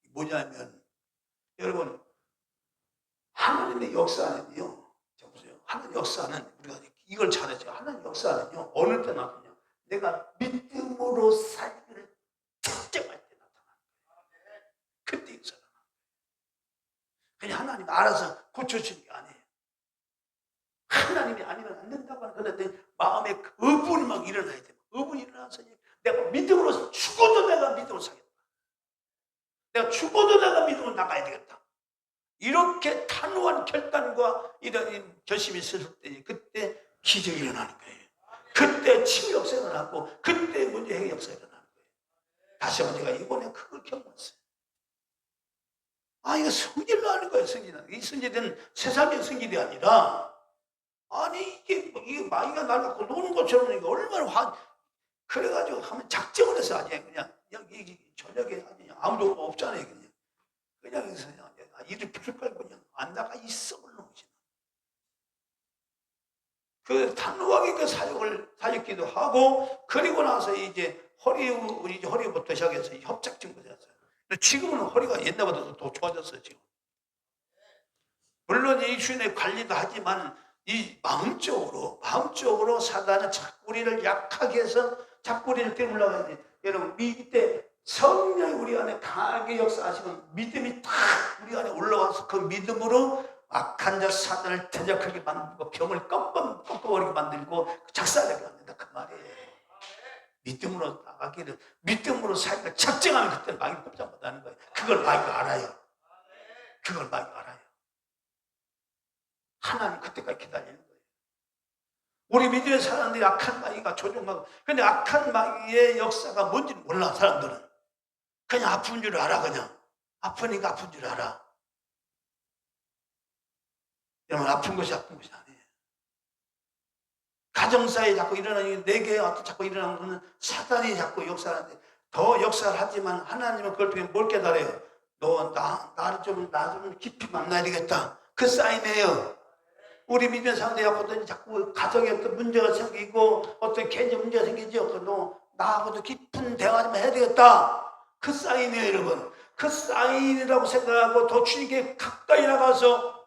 Speaker 1: 뭐냐면, 여러분, 하나님의 역사는요, 보세요. 하나님 역사는, 우리가 이걸 잘했죠. 하나님 역사는요, 어느 때 나타나냐. 내가 믿음으로 살기를 작정할 때 나타나는 거예요. 그때 역사가 나타나는 거예요. 그냥 하나님 알아서 고쳐주는 게 아니에요. 하나님이 아니면 안 된다고 하는 그런데 마음에 의분이 막 일어나야 돼요. 의분이 일어나서 내가 믿음으로 죽어도 내가 믿음으로 살겠다. 내가 죽어도 내가 믿음으로 나가야 되겠다. 이렇게 단호한 결단과 이런 결심이 있을 때 그때 기적이 일어나는 거예요. 그때 치유 역사가 일어나고 그때 문제 해결 역사가 일어나는 거예요. 다시 한번 제가 이번에 그걸 경험했어요. 이거 성질로 하는 거예요. 성질은. 이 성질은 세상의 성질이 아니라 아니 이게 마귀가 날 갖고 노는 것처럼 이게 얼마나 그래가지고 하면 작정을 해서 아니 그냥 저녁에 아무도 없잖아요. 그냥 이를 불 깔고 그냥 안 나가 있어 버리는 거지. 그 단호하게 그 사역기도 하고 그리고 나서 이제 허리부터 시작해서 협착증도 됐어요. 지금은 허리가 옛날보다 더 좋아졌어요. 지금. 물론 이 주인의 관리도 하지만 이 마음적으로 사단은 자꾸 우리를 약하게 해서 자꾸 우리를 깨물려고 하는데 여러분 이때 성령이 우리 안에 강하게 역사하시면 믿음이 딱 우리 안에 올라와서 그 믿음으로 악한 자 사단을 대적하게 만들고 병을 꺾어버리게 만들고 작살나게 만든다 그 말이에요. 믿음으로 나가기를 믿음으로 살기를 작정하면 그때 마귀를 꼼짝 못하는 거예요. 그걸 마귀가 알아요. 그걸 마귀가 알아요. 하나님 그때까지 기다리는 거예요. 우리 믿음의 사람들이 악한 마귀가 조종하고 근데 악한 마귀의 역사가 뭔지는 몰라. 사람들은 그냥 아픈 줄 알아. 그냥 아프니까 아픈 줄 알아. 여러분 아픈 것이 아니에요. 가정사에 자꾸 일어나는 내게 자꾸 일어나는 것은 사단이 자꾸 역사하는데 더 역사를 하지만 하나님은 그걸 통해 뭘 깨달아요? 너 나를 좀 깊이 만나야 되겠다. 그 사인이에요. 우리 믿는 사람들이 자꾸 가정에 어떤 문제가 생기고 어떤 개인적 문제가 생기죠. 너 나하고도 깊은 대화 좀 해야 되겠다. 그 사인이에요, 여러분. 그 사인이라고 생각하고 더 주님께 가까이 나가서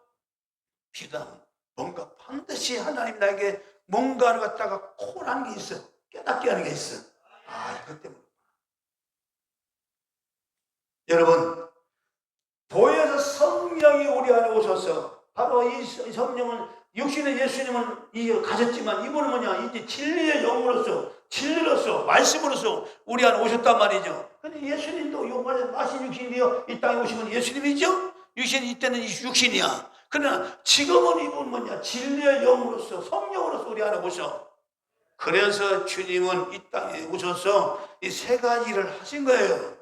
Speaker 1: 기도하면 뭔가 반드시 하나님 나에게 뭔가를 갖다가 콜하는 게 있어. 깨닫게 하는 게 있어. 이것 때문에. 여러분, 보혜사 성령이 우리 안에 오셔서 바로 이 성령은 육신의 예수님은 가졌지만 이분은 뭐냐? 이제 진리의 진리로서 말씀으로서 우리 안에 오셨단 말이죠. 근데 예수님도 요번에 마신 육신이요 이 땅에 오시면 예수님이죠. 육신이 이때는 육신이야. 그러나 지금은 이분 뭐냐? 진리의 영으로서 성령으로서 우리 안에 오셔. 그래서 주님은 이 땅에 오셔서 이 세 가지를 하신 거예요.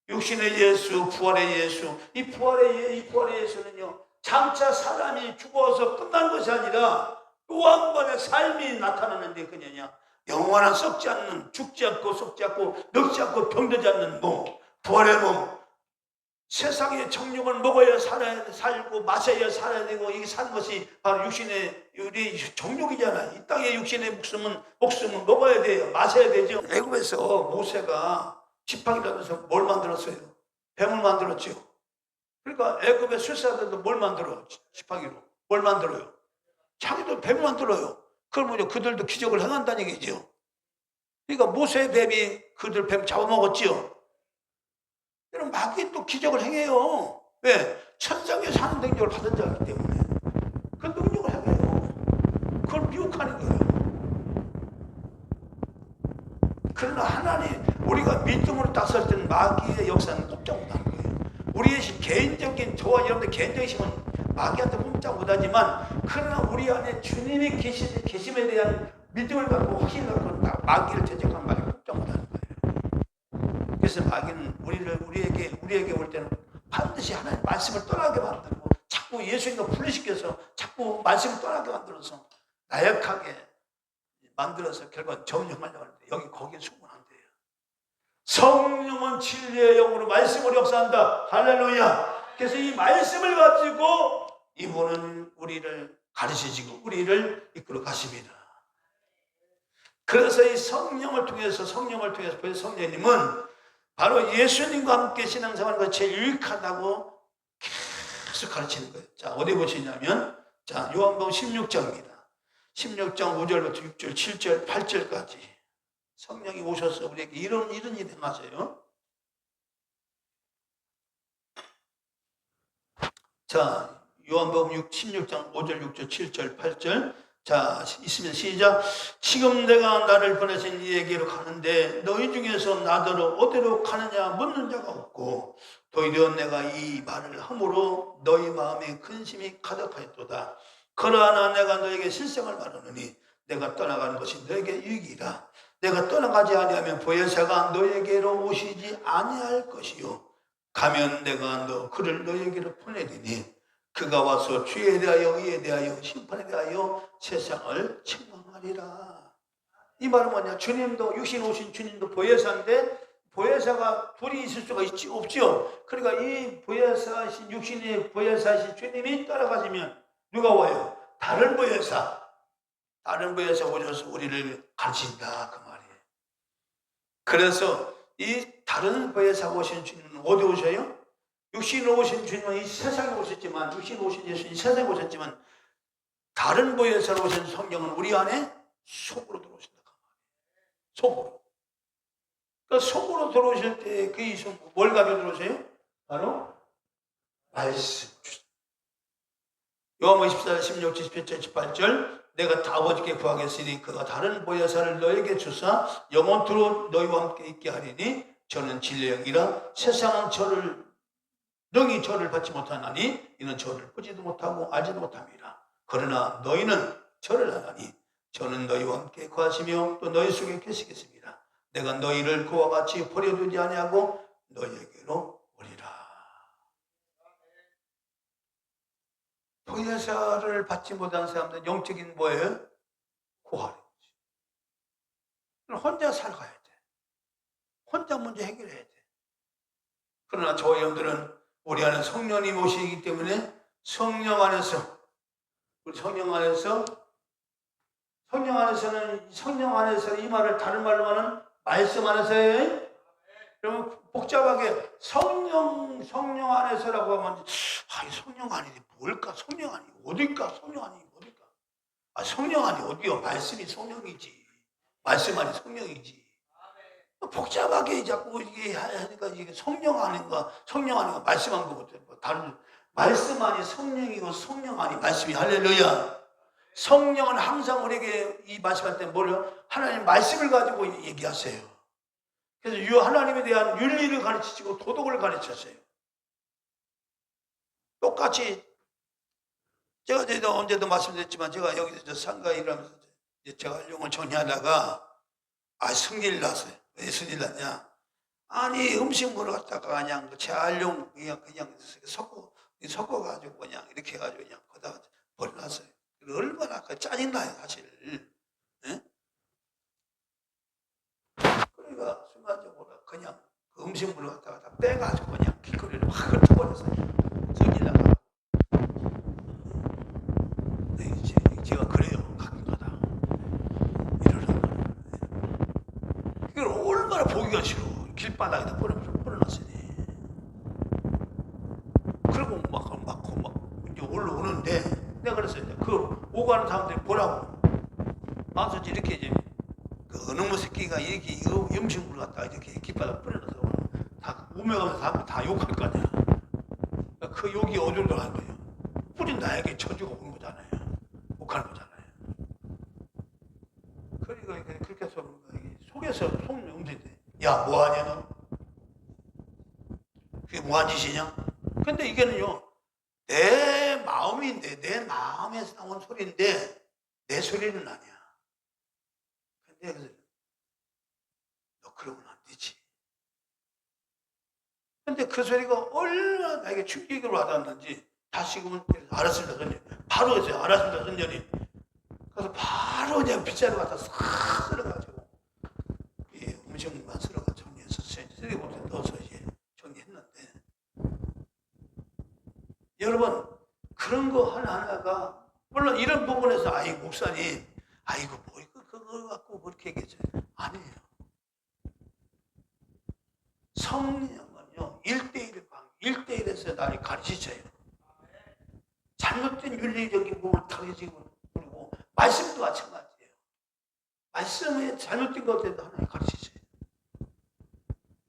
Speaker 1: 육신의 예수, 부활의 예수. 이 부활의 예수는요, 장차 사람이 죽어서 끝난 것이 아니라 또 한 번의 삶이 나타나는데 그냥 영원한 썩지 않는, 죽지 않고 썩지 않고 늙지 않고 병들지 않는 부활의 몸. 세상의 정욕을 먹어야 살고 마셔야 살아야 되고 이게 사는 것이 바로 육신의 우리 정욕이잖아요. 이 땅의 육신의 목숨은 먹어야 돼요. 마셔야 되죠. 애굽에서 모세가 지팡이라면서 뭘 만들었어요? 뱀을 만들었죠. 그러니까 애굽의 술사들도 뭘 만들어? 지팡이로. 뭘 만들어요? 자기도 뱀을 만들어요. 그걸 뭐죠? 그들도 기적을 행한다는 얘기죠. 그러니까 모세의 뱀이 그들 뱀 잡아먹었지요. 그럼 마귀 또 기적을 행해요. 왜? 천상에 사는 능력을 받은 자이기 때문에. 그 능력을 행해요. 그걸 미혹하는 거예요. 그러나 하나님, 우리가 믿음으로 땄을 때는 마귀의 역사는 꼼짝 못하는 거예요. 우리의 개인적인, 저와 여러분들 개인적인 힘은 마귀한테 꼼짝 못하지만, 그러나 우리 안에 주님이 계심에 대한 믿음을 갖고 확신을 갖고 마귀를 대적하면 마귀를 꼼짝 못하는 거예요. 그래서 마귀는 우리에게 올 때는 반드시 하나님 말씀을 떠나게 만들고, 자꾸 예수님과 분리시켜서 자꾸 말씀을 떠나게 만들어서 나약하게 만들어서 결국 점령하려고 하는데 거기에 충분한데요. 성령은 진리의 영으로 말씀으로 역사한다. 할렐루야. 그래서 이 말씀을 가지고 이분은 우리를 가르치시고 우리를 이끌어 가십니다. 그래서 이 성령을 통해서 성령님은 바로 예수님과 함께 신앙생활과 제일 유익하다고 계속 가르치는 거예요. 자, 어디 보시냐면, 자, 요한복음 16장입니다. 16장 5절부터 6절, 7절, 8절까지. 성령이 오셔서 우리에게 이런 일을 행하세요. 자, 요한복음 16장 5절, 6절, 7절, 8절. 자, 있으면 시작. 지금 내가 나를 보내신 이에게로 가는데 너희 중에서 나더러 어디로 가느냐 묻는 자가 없고 도리어 내가 이 말을 함으로 너희 마음에 근심이 가득하였도다. 그러나 내가 너에게 실상을 말하노니 내가 떠나가는 것이 너에게 유익이라. 내가 떠나가지 아니하면 보혜사가 너에게로 오시지 아니할 것이요 가면 내가 그를 너에게로 보내리니 그가 와서 주에 대하여 의에 대하여 심판에 대하여 세상을 책망하리라. 이 말은 뭐냐? 주님도 육신 오신 주님도 보혜사인데 보혜사가 둘이 있을 수가 없죠. 그러니까 이 보혜사이신 육신의 보혜사이신 주님이 따라가시면 누가 와요? 다른 보혜사 오셔서 우리를 가르친다 그 말이에요. 그래서 이 다른 보혜사 오신 주님은 어디 오셔요? 육신으로 오신 주님은 이 세상에 오셨지만, 육신으로 오신 예수님이 세상에 오셨지만, 다른 보혜사로 오신 성령은 우리 안에 속으로 들어오신다. 속으로. 그러니까 속으로 들어오실 때 뭘 가지고 들어오세요? 바로 말씀. 요한복음 24장 16절, 17절, 18절. 내가 다 아버지께 구하겠으니 그가 다른 보혜사를 너에게 주사 영원토록 너희와 함께 있게 하리니 저는 진리의 영이라. 세상은 능히 저를 받지 못하나니 이는 저를 보지도 못하고 알지도 못함이라. 그러나 너희는 저를 아나니 저는 너희와 함께 거하시며 또 너희 속에 계시겠습니다. 내가 너희를 그와 같이 버려두지 아니하고 너희에게로 오리라. 보혜사를 받지 못한 사람들은 영적인 뭐예요? 고아린 거지. 혼자 살아가야 돼. 혼자 문제 해결해야 돼. 그러나 저와 여러분들은 우리 안에 성령님 오시기 때문에 성령 안에서는 이 말을 다른 말로 하는 말씀 안에서예요. 그러면 복잡하게 성령 안에서라고 하면 성령 안이 뭘까? 성령 안이 어딜까? 성령 안이 어딜까? 성령 안이 어디요? 말씀이 성령이지. 말씀 안이 성령이지. 복잡하게 자꾸 이게 하니까 이게 성령 아닌가 말씀한 것부터 다른 말씀 안이 성령이고 성령 안이 말씀이 할렐루야. 성령은 항상 우리에게 이 말씀할 때 뭐래요? 하나님 말씀을 가지고 얘기하세요. 그래서 하나님에 대한 윤리를 가르치시고 도덕을 가르치셨어요. 똑같이 제가 언제도 말씀드렸지만 제가 여기서 상가에 일하면서 제가 용을 정리하다가 성질 났어요. 왜 성질 났냐? 아니 음식물을 갖다가 그냥 재활용 그냥 섞어가지고 그냥 이렇게 해가지고 그냥 거기다가 버려놨어요. 얼마나 짜증나요 사실. 예? 그러니까 순간적으로 그냥 그 음식물을 갖다가 다 빼가지고 그냥 길거리를 확 흩어버렸어요. 성질 나가. 제가 그래요 가끔가다 이러는. 이걸 얼마나 보기가 싫어. 길바닥에다 뿌려놨으니. 그리고 막 이제 올라오는데 내가 그랬어요. 그 오가는 사람들이 보라고. 와서 이렇게 이제 그 어느 새끼가 이렇게 음식물 갖다가 이렇게 길바닥에 뿌려놔서 다 우며가면서 다 욕할 거 아니야. 그 욕이 어디로 간 거예요? 뿌린 나에게 저주가 오는 거잖아요. 욕하는 거잖아요. 그러니까 그렇게 해서 속에서 속는 음식인데 야 뭐하냐 너? 그게 뭐한 짓이냐? 근데 이게는요 내 마음인데 내 마음에서 나온 소리인데 내 소리는 아니야. 근데 그래서 너 그러면 안 되지. 근데 그 소리가 얼마나 나에게 충격을 와닿았는지 다시금은 알았습니다 선생님. 바로 했어요. 알았습니다 선생님. 그래서 바로 그냥 빗자루 갖다 싹 쓸어가지고 이 음식물만 쓸어가지고 정리해서 쓰레기봉투에 넣어서 이제 정리했는데 여러분 그런 거 하나하나가 물론 이런 부분에서 목사님, 뭐 그거 갖고 그렇게 얘기했어요. 아니에요. 성령은요, 1대1에서 나를 가르치셔요. 잘못된 윤리적인 부분을 가르치고, 그리고 말씀도 마찬가지예요. 말씀에 잘못된 것들도 하나님 가르치셔요.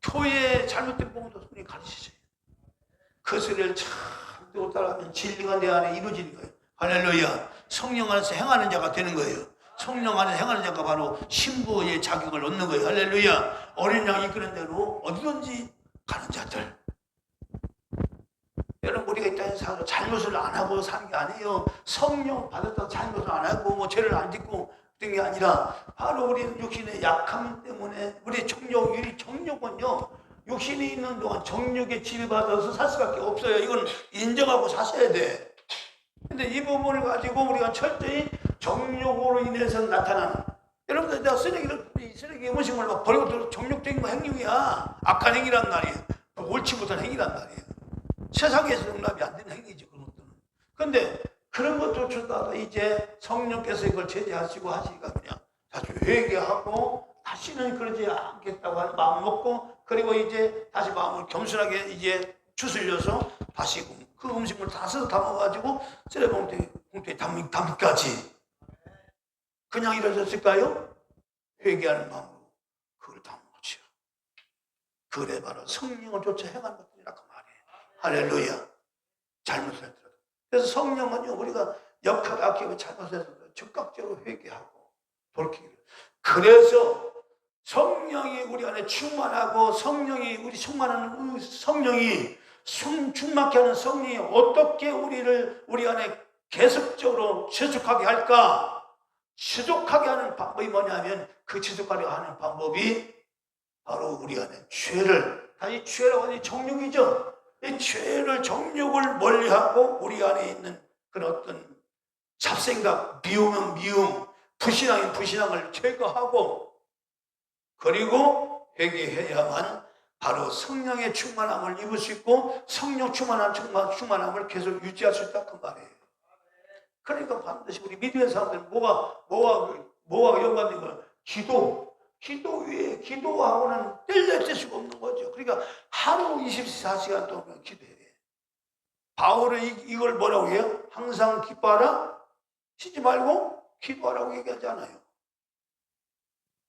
Speaker 1: 교회에 잘못된 부분도 하나님 가르치셔요. 그 소리를 잘 듣고 따라하면 진리가 내 안에 이루어지는 거예요. 할렐루야. 성령 안에서 행하는 자가 되는 거예요. 성령 안에서 행하는 자가 바로 신부의 자격을 얻는 거예요. 할렐루야. 어린 양 이끄는 대로 어디든지 가는 자들. 여러분, 우리가 이 땅에서 살아서 잘못을 안 하고 사는 게 아니에요. 성령 받았다고 잘못을 안 하고 뭐 죄를 안 짓고 그런 게 아니라 바로 우리는 육신의 약함 때문에 우리 정욕은요, 육신이 있는 동안 정욕에 지배받아서 살 수밖에 없어요. 이건 인정하고 사셔야 돼. 근데 이 부분을 가지고 우리가 철저히 정욕으로 인해서 나타나는, 여러분들, 내가 쓰레기 음식물 막 버리고 정욕적인 거 행위야. 악한 행위란 말이에요. 옳지 못한 행위란 말이에요. 세상에서 용납이 안 되는 행위죠, 그런 것들은. 근데 그런 것조차도 이제 성령께서 이걸 제재하시고 하시니까 그냥 다시 회개하고 다시는 그러지 않겠다고 하는 마음 먹고, 그리고 이제 다시 마음을 겸손하게 이제 추슬려서 다시 그 음식물 다 써서 담아가지고 쓰레기봉투에 담기까지 그냥 이러셨을까요? 회개하는 마음으로 그걸 담아오죠. 그래 바로 성령을 쫓아 행하는 것들이라 그 말이에요. 할렐루야. 잘못을 했더라도. 그래서 성령은요, 우리가 역하게 아끼고 잘못해서 즉각적으로 회개하고 돌이키기를. 그래서 성령이 우리 안에 충만하고 성령이 우리 충만한 성령이 충만케 하는 성령이 어떻게 우리 안에 계속적으로 지속하게 할까? 지속하게 하는 방법이 뭐냐면, 그 지속하려 하는 방법이 바로 우리 안에 죄라고 하니 정욕이죠. 이 죄를, 정욕을 멀리하고 우리 안에 있는 그런 어떤 잡생각, 미움은 미움, 불신앙인 불신앙을 제거하고, 그리고 회개해야만 바로 성령의 충만함을 입을 수 있고 성령 충만함을 계속 유지할 수 있다 그 말이에요. 그러니까 반드시 우리 믿음의 사람들은 뭐가 연관된 거예요? 기도 위에 기도하고는 뗄 수가 없는 거죠. 그러니까 하루 24시간 동안 기도해야 돼요. 바울은 이걸 뭐라고 해요? 항상 기뻐하라, 쉬지 말고 기도하라고 얘기하잖아요.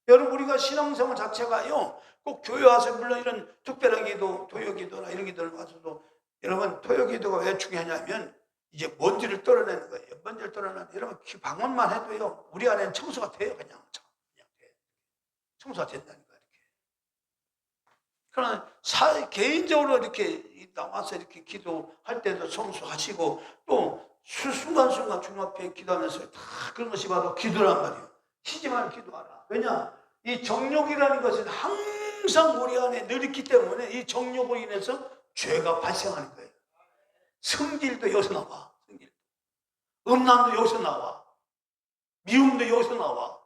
Speaker 1: 여러분, 우리가 신앙생활 자체가요, 꼭 교회 와서 물론 이런 특별한 기도, 토요기도나 이런 기도를 와서도, 여러분, 토요기도가 왜 중요하냐면 이제 먼지를 떨어내는 거예요. 먼지를 떨어내는, 여러분, 방언만 해도요, 우리 안에는 청소가 돼요. 그냥 돼. 청소가 된다니까, 이렇게. 그러나 개인적으로 이렇게 나와서 이렇게 기도할 때도 청소하시고, 또 순간순간 주님 앞에 기도하면서 다 그런 것이 바로 기도란 말이에요. 쉬지 말고 기도하라. 왜냐? 이 정욕이라는 것은 항상 우리 안에 늘 있기 때문에 이 정욕으로 인해서 죄가 발생하는 거예요. 성질도 여기서 나와. 음란도 여기서 나와. 미움도 여기서 나와.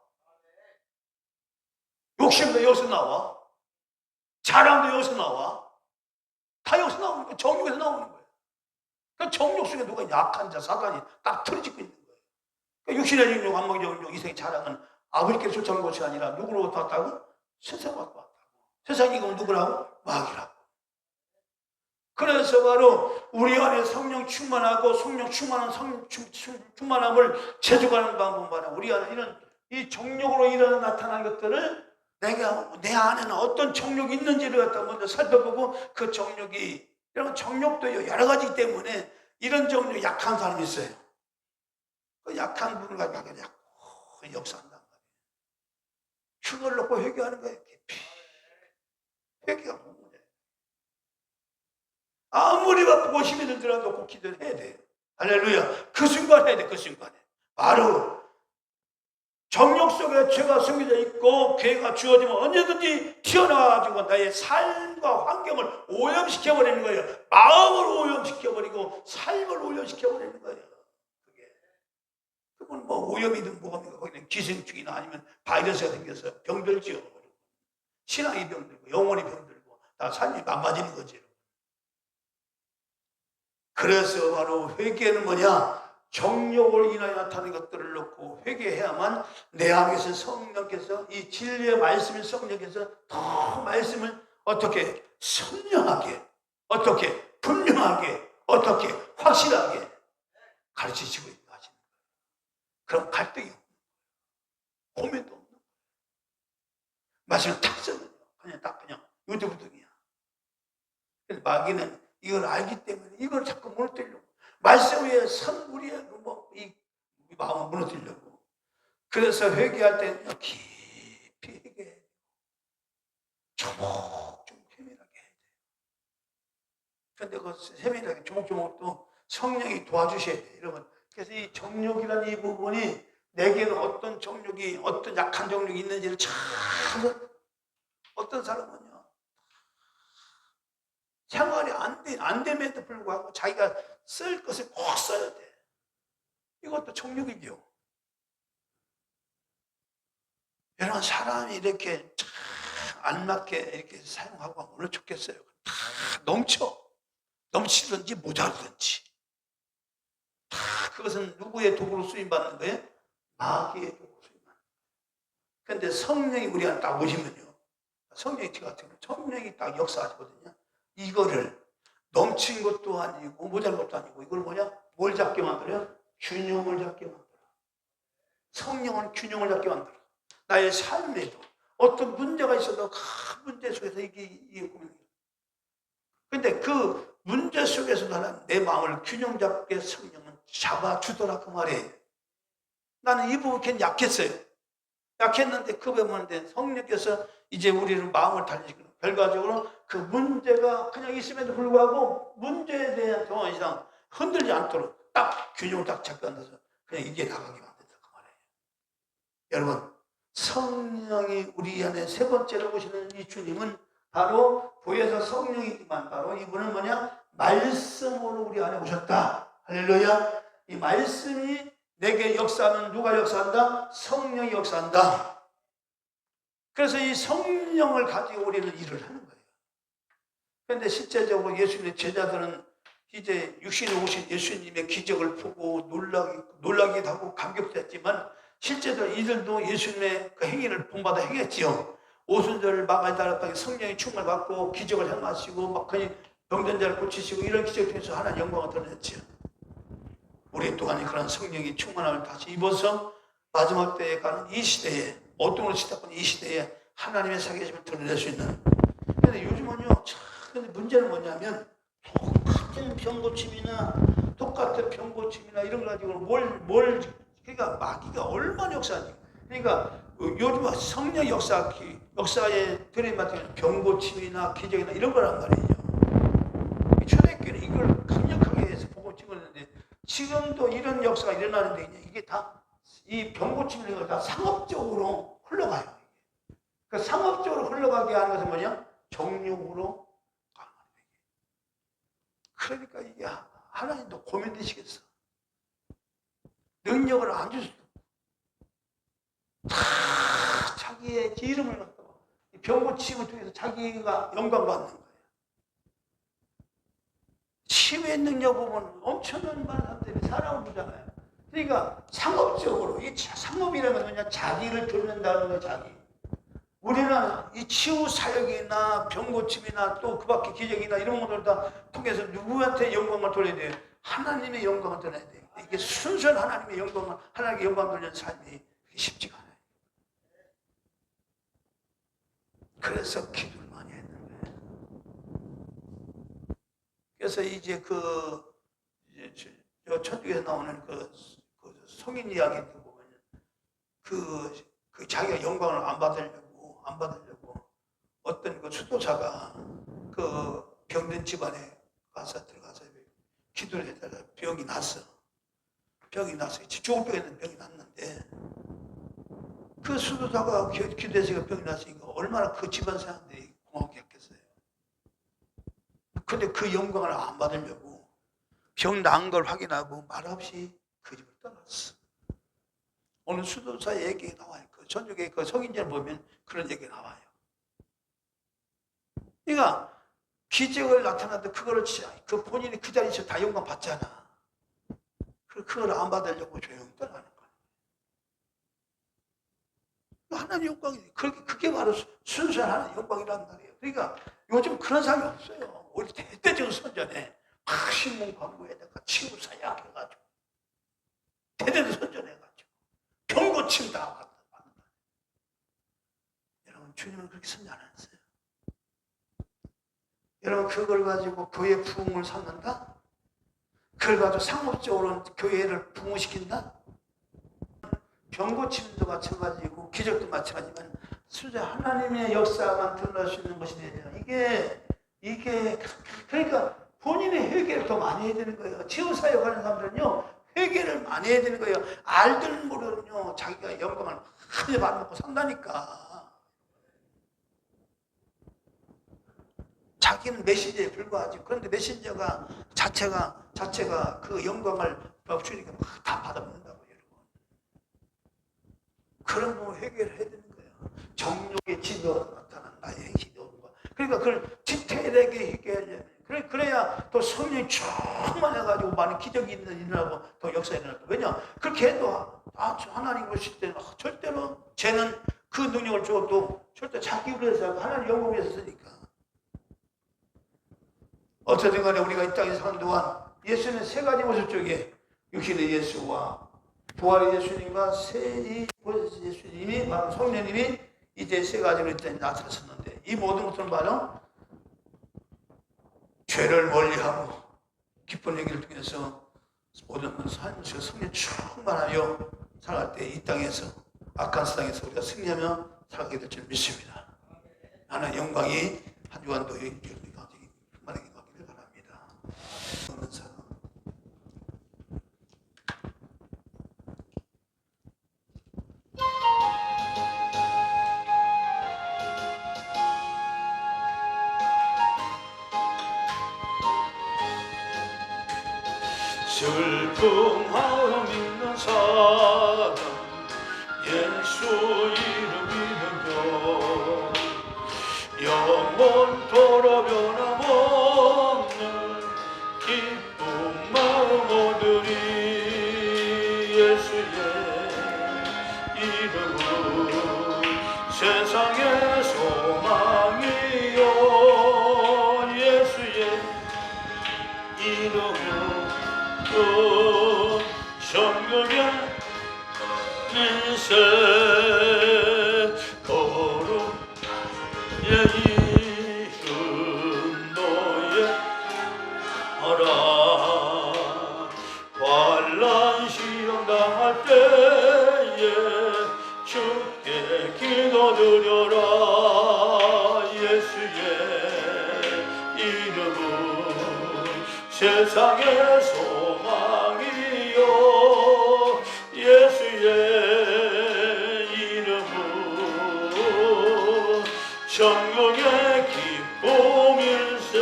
Speaker 1: 욕심도 여기서 나와. 자랑도 여기서 나와. 다 여기서 나오는 거예요. 정욕에서 나오는 거예요. 그러니까 정욕 속에 누가 약한 자, 사단이 딱 틀어지고 있는 거예요. 그러니까 육신의 정욕, 안목의 정욕, 이생의 자랑은 아버지께 쫓아온 것이 아니라 누구로부터 왔다고? 세상으로부터 왔다고. 세상이 그럼 누구라고? 마귀라고. 그래서 바로 우리 안에 성령 충만하고 성령 충만함을 제조하는 방법은 바로 우리 안에 이런 이 정욕으로 나타나는 것들을 내 안에는 어떤 정욕이 있는지를 갖다 먼저 살펴보고, 그 정욕이, 이런 정욕도 여러 가지이기 때문에 이런 정욕이 약한 사람이 있어요. 그 약한 부분을 가지고 자꾸 역사한단 말이에요. 그걸 놓고 회개하는 거예요. 회개가 뭐냐? 아무리 바쁘고 힘이 들더라도 꼭 기도를 해야 돼요. 할렐루야. 그 순간 해야 돼. 그 순간에 바로 정욕 속에 죄가 숨겨져 있고 기회가 주어지면 언제든지 튀어나와가지고 나의 삶과 환경을 오염시켜버리는 거예요. 마음을 오염시켜버리고 삶을 오염시켜버리는 거예요. 그건 뭐 오염이든 뭐가 거기는 기생충이나 아니면 바이러스가 생겨서 병들지요. 신앙이 병들고 영혼이 병들고 다 삶이 망가지는 거죠. 그래서 바로 회개는 뭐냐? 정욕으로 인하여 나타나는 것들을 놓고 회개해야만 내 안에서 성령께서 이 진리의 말씀인 성령께서 더 말씀을 어떻게 선명하게, 어떻게 분명하게, 어떻게 확실하게 가르치시고 있다 하시는 거예요. 그럼 갈등이 없는 거예요. 고민도 없는 거예요. 말씀을 탁 써요. 그냥 유두부둥이야. 마귀는 이걸 알기 때문에 이걸 자꾸 무너뜨리려고, 말씀 위에 선 우리의 이 마음을 무너뜨리려고. 그래서 회개할 때는 깊이 회개해야 돼요. 조목조목 세밀하게 해야 돼요. 그런데 그 세밀하게 조목조목 또 성령이 도와주셔야 돼요, 여러분. 그래서 이 정욕이라는 이 부분이 내게는 어떤 정욕이, 어떤 약한 정욕이 있는지를 잘, 어떤 사람은요 생활이 안 됨에도 불구하고 자기가 쓸 것을 꼭 써야 돼. 이것도 정욕이죠. 여러분, 사람이 이렇게 안 맞게 이렇게 사용하고 하면 얼마나 좋겠어요. 다 넘치든지 모자르든지. 다 그것은 누구의 도구로 쓰임받는 거예요? 마귀의 도구로 쓰임받는 거예요. 그런데 성령이 우리한테 딱 오시면요, 성령이 같은 경우 성령이 딱 역사하시거든요. 이거를 넘친 것도 아니고 모자란 것도 아니고 이걸 뭘 잡게 만들어요? 균형을 잡게 만들어. 성령은 균형을 잡게 만들어. 나의 삶에도 어떤 문제가 있어도 큰 문제 속에서 이게 고민이에요. 근데 그 문제 속에서도 하나님 내 마음을 균형 잡게 성령은 잡아주더라 그 말이에요. 나는 이 부분 괜히 약했어요. 약했는데 그 부분인데 성령께서 이제 우리를 마음을 달리시고 결과적으로 그 문제가 그냥 있음에도 불구하고 문제에 대한 정황 이상 흔들지 않도록 딱 균형을 딱 잡고 앉아서 그냥 이게 나가게 만든다 그 말이에요. 여러분, 성령이 우리 안에 세 번째로 오시는 이 주님은 바로 보혜사 성령이지만 바로 이분은 말씀으로 우리 안에 오셨다. 할렐루야. 이 말씀이 내게 역사하면 누가 역사한다? 성령이 역사한다. 그래서 이 성령을 가지고 우리는 일을 하는 거예요. 그런데 실제적으로 예수님의 제자들은 이제 육신에 오신 예수님의 기적을 보고 놀라기도 하고 감격했지만 실제로 이들도 예수님의 그 행위를 본받아 행했지요. 오순절을 마가에 따랐다가 성령의 충만을 받고 기적을 행하시고 막 그냥 병든 자를 고치시고 이런 기적을 통해서 하나님 영광을 드러냈지요. 우리 또한 그런 성령의 충만함을 다시 입어서 마지막 때에 가는 이 시대에, 어둠을 치닫는 이 시대에 하나님의 살계심을 드러낼 수 있는. 근데 요즘은요, 근데 문제는 뭐냐면 똑같은 병고침이나 이런 거 가지고 그러니까 마귀가 얼마나 역사하지. 그러니까 요즘 성령 역사에 드러내는 병고침이나 기적이나 이런 거란 말이죠. 초대교회는 이걸 강력하게 해서 보고 찍었는데 지금도 이런 역사가 일어나는데 이게 다 이 병고침이나 다 상업적으로 흘러가요. 그 상업적으로 흘러가게 하는 것은 뭐냐? 정욕으로 가는 거예요. 그러니까 이게 하나님도 고민되시겠어. 능력을 안 주셔도 다 자기의 이름을 갖다가 병고침을 통해서 자기가 영광 받는 거예요. 치유의 능력 보면 엄청난 많은 사람들이 살아온 거잖아요. 그러니까 상업적으로, 이 상업이라는 건 뭐냐? 자기를 드러낸다는 거예요, 자기. 우리는 이 치유 사역이나 병고침이나 또 그 밖에 기적이나 이런 것들 다 통해서 누구한테 영광을 돌려야 돼요? 하나님의 영광을 돌려야 돼요. 이게 순수한 하나님의 영광을 돌리는 삶이 쉽지가 않아요. 그래서 기도를 많이 했는 거예요. 그래서 이제 천국에서 나오는 그 성인 이야기 보면 그 자기가 영광을 안 받으려고 어떤 그 수도사가 그 병든 집안에 들어가서 기도를 했다가 병이 났어. 조울병에는 병이 났는데 그 수도사가 기도해서 병이 났으니까 얼마나 그 집안 사람들이 고맙겠어요. 근데 그 영광을 안 받으려고 병 나은 걸 확인하고 말없이 그 집을 떠났어. 오늘 수도사 얘기가 나와요. 그 전주교회 그 성인들 보면 그런 얘기가 나와요. 그러니까 기적을 나타났는데 그거를 그 본인이 그 자리에서 다 영광 받잖아. 그걸 안 받으려고 조용히 떠나는 거예요. 하나님 영광이지. 그게 바로 순수한 하나님 영광이란 말이에요. 그러니까 요즘 그런 사람이 없어요. 우리 대대적인 선전에 막 신문 광고에다가 치우사야 해가지고 대대적 선전해가지고 병고침 다 받는다. 여러분, 주님은 그렇게 선전 안 했어요. 여러분, 그걸 가지고 교회 부흥을 삼는다? 그걸 가지고 상업적으로 교회를 부흥시킨다? 병고침도 마찬가지고 기적도 마찬가지지만 수자 하나님의 역사만 드러날 수 있는 것이 되죠. 이게 그러니까 본인의 회개를 더 많이 해야 되는 거예요. 치유사역 하는 사람들은요, 회개를 많이 해야 되는 거예요. 알든 모르는요, 자기가 영감을 많이 받아먹고 산다니까. 자기는 메신저에 불과하지. 그런데 메신저가 자체가 그 영광을 주니까 다 받아먹는다고, 여러분. 그런 거 회개를 해야 되는 거예요. 정욕의 지도가 나타난 나의 행실이. 그러니까 그걸 디테일하게 회개하려면, 그래야 또 성령이 충만해가지고 많은 기적이 일어나고 또 역사가 일어나고. 왜냐? 그렇게 해도 하나님 보실 때는 절대로 쟤는 그 능력을 주어도 절대 자기 위해서 하나님 영광 위해서 쓰니까. 어쨌든 간에 우리가 이 땅에 사는 동안 예수는 세 가지 모습 중에 육신의 예수와 부활의 예수님과 새 예수님이 바로 성령님이 이제 세 가지로 일단 나타났었는데, 이 모든 것들은 바로 죄를 멀리하고 기쁜 얘기를 통해서 모든 삶에서 성령 충만하여 살아갈 때 이 땅에서, 악한 세상에서 우리가 승리하며 살아가게 될 줄 믿습니다. 하나님 영광이 한 주간도 충만하게 받기를 바랍니다. 슬픔하여 믿는 사람 예수 이름 믿으며 영원토록 변함없는 기쁜 마음 얻으리. 예수의 이름은 세상의 소망이요. 예수의 이름은 천국의 인생 거룩의 이름 너의 하라. 환난 시험 당할 때에 주께 기도드려라. 예수의 이름은 세상의 소망이요. 예수의 이름은 천국의 기쁨일세.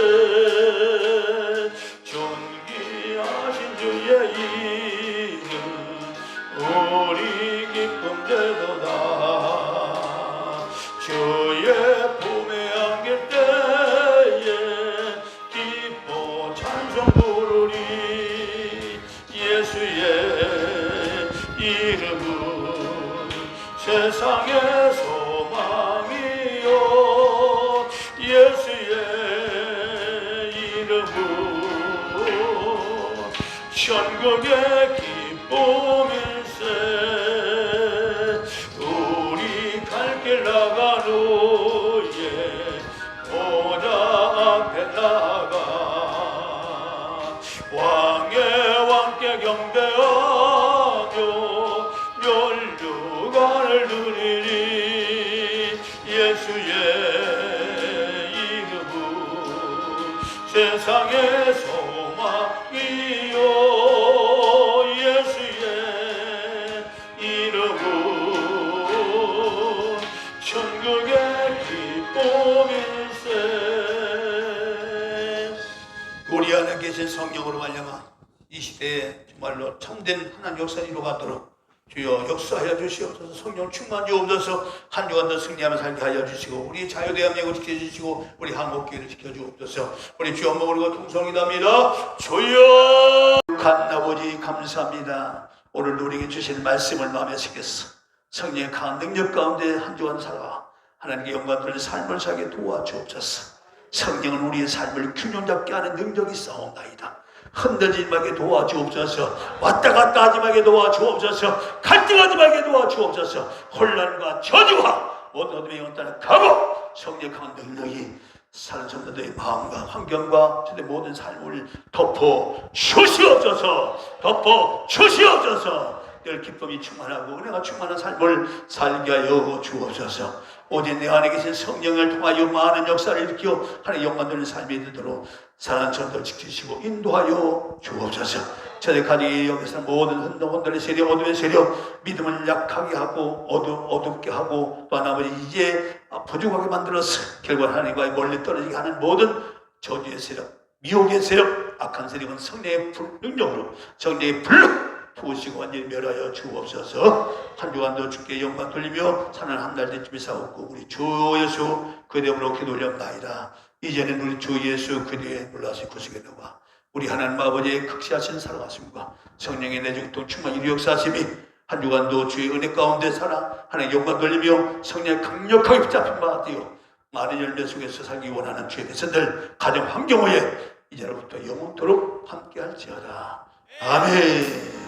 Speaker 1: 존귀하신 주의 이름 우리 기쁨 되도다. 주의 품에 안길 때에 기뻐 찬송 부르리. 예수의 이름은 세상의 소망이요. 예수의 이름은 천국의 기쁨일세. 우리 갈 길 나간 후에 보좌 앞에 나가 왕의 왕께 경배하며 멸류관을 누리리. 예수의 이름은 세상의 소망이요. 예수의 이름은 천국의 기쁨일세. 우리 안에 계신 성령으로 말미암아 이 시대에 정말로 참된 하나님 역사를 이루어가도록 주여 역사하여 주시옵소서. 성령 충만 주옵소서. 한 주간도 승리하며 살게 하여 주시고 우리 자유대한민국을 지켜주시고 우리 한국교회를 지켜주옵소서. 우리 주여 모르고 통성이답니다. 주여 간 아버지 감사합니다. 오늘 우리에게 주신 말씀을 마음에 새겼어. 성령의 강한 능력 가운데 한 주간 살아 하나님께 영광 돌리는 삶을 살게 도와주옵소서. 성령은 우리의 삶을 균형 잡게 하는 능력이 있사옵나이다. 흔들리지 말게 도와주옵소서. 왔다 갔다 하지 말게 도와주옵소서. 갈등하지 말게 도와주옵소서. 혼란과 저주와 모든 어둠의 영혼을 가고 성령의 강한 능력이 사는 성도들의 마음과 환경과 모든 삶을 덮어 주시옵소서. 덮어 주시옵소서. 늘 기쁨이 충만하고 은혜가 충만한 삶을 살게 하여 주옵소서. 오직 내 안에 계신 성령을 통하여 많은 역사를 일으켜 하나님의 영광 돌리는 삶이 되도록 사랑하는 전도를 지키시고 인도하여 주옵소서. 저들까지 여기서 모든 흔들의 세력, 어둠의 세력, 믿음을 약하게 하고 어둡게 하고 또 아버지 이제 부족하게 만들어서 결국 하나님과의 멀리 떨어지게 하는 모든 저주의 세력, 미혹의 세력, 악한 세력은 성령의 능력으로 성령의 불로 부으시고 완전히 멸하여 주옵소서. 한 주간도 주께 영광 돌리며 사는 한 달 되쯤에 싸웠고 우리 주 예수 그 이름으로 기도 올렸나이다. 이제는 우리 주 예수 그리스도의 놀라신 구속의 은혜와 우리 하나님 아버지의 극시하신 사랑하심과 성령의 내중통 충만 이루 역사하심이 한 주간도 주의 은혜 가운데 살아 하나님 영광 돌리며 성령의 강력하게 붙잡힌 바 되어 많은 열매 속에서 살기 원하는 주의 백성들 가정 환경에 이제로부터 영원토록 함께할지어다. 아멘.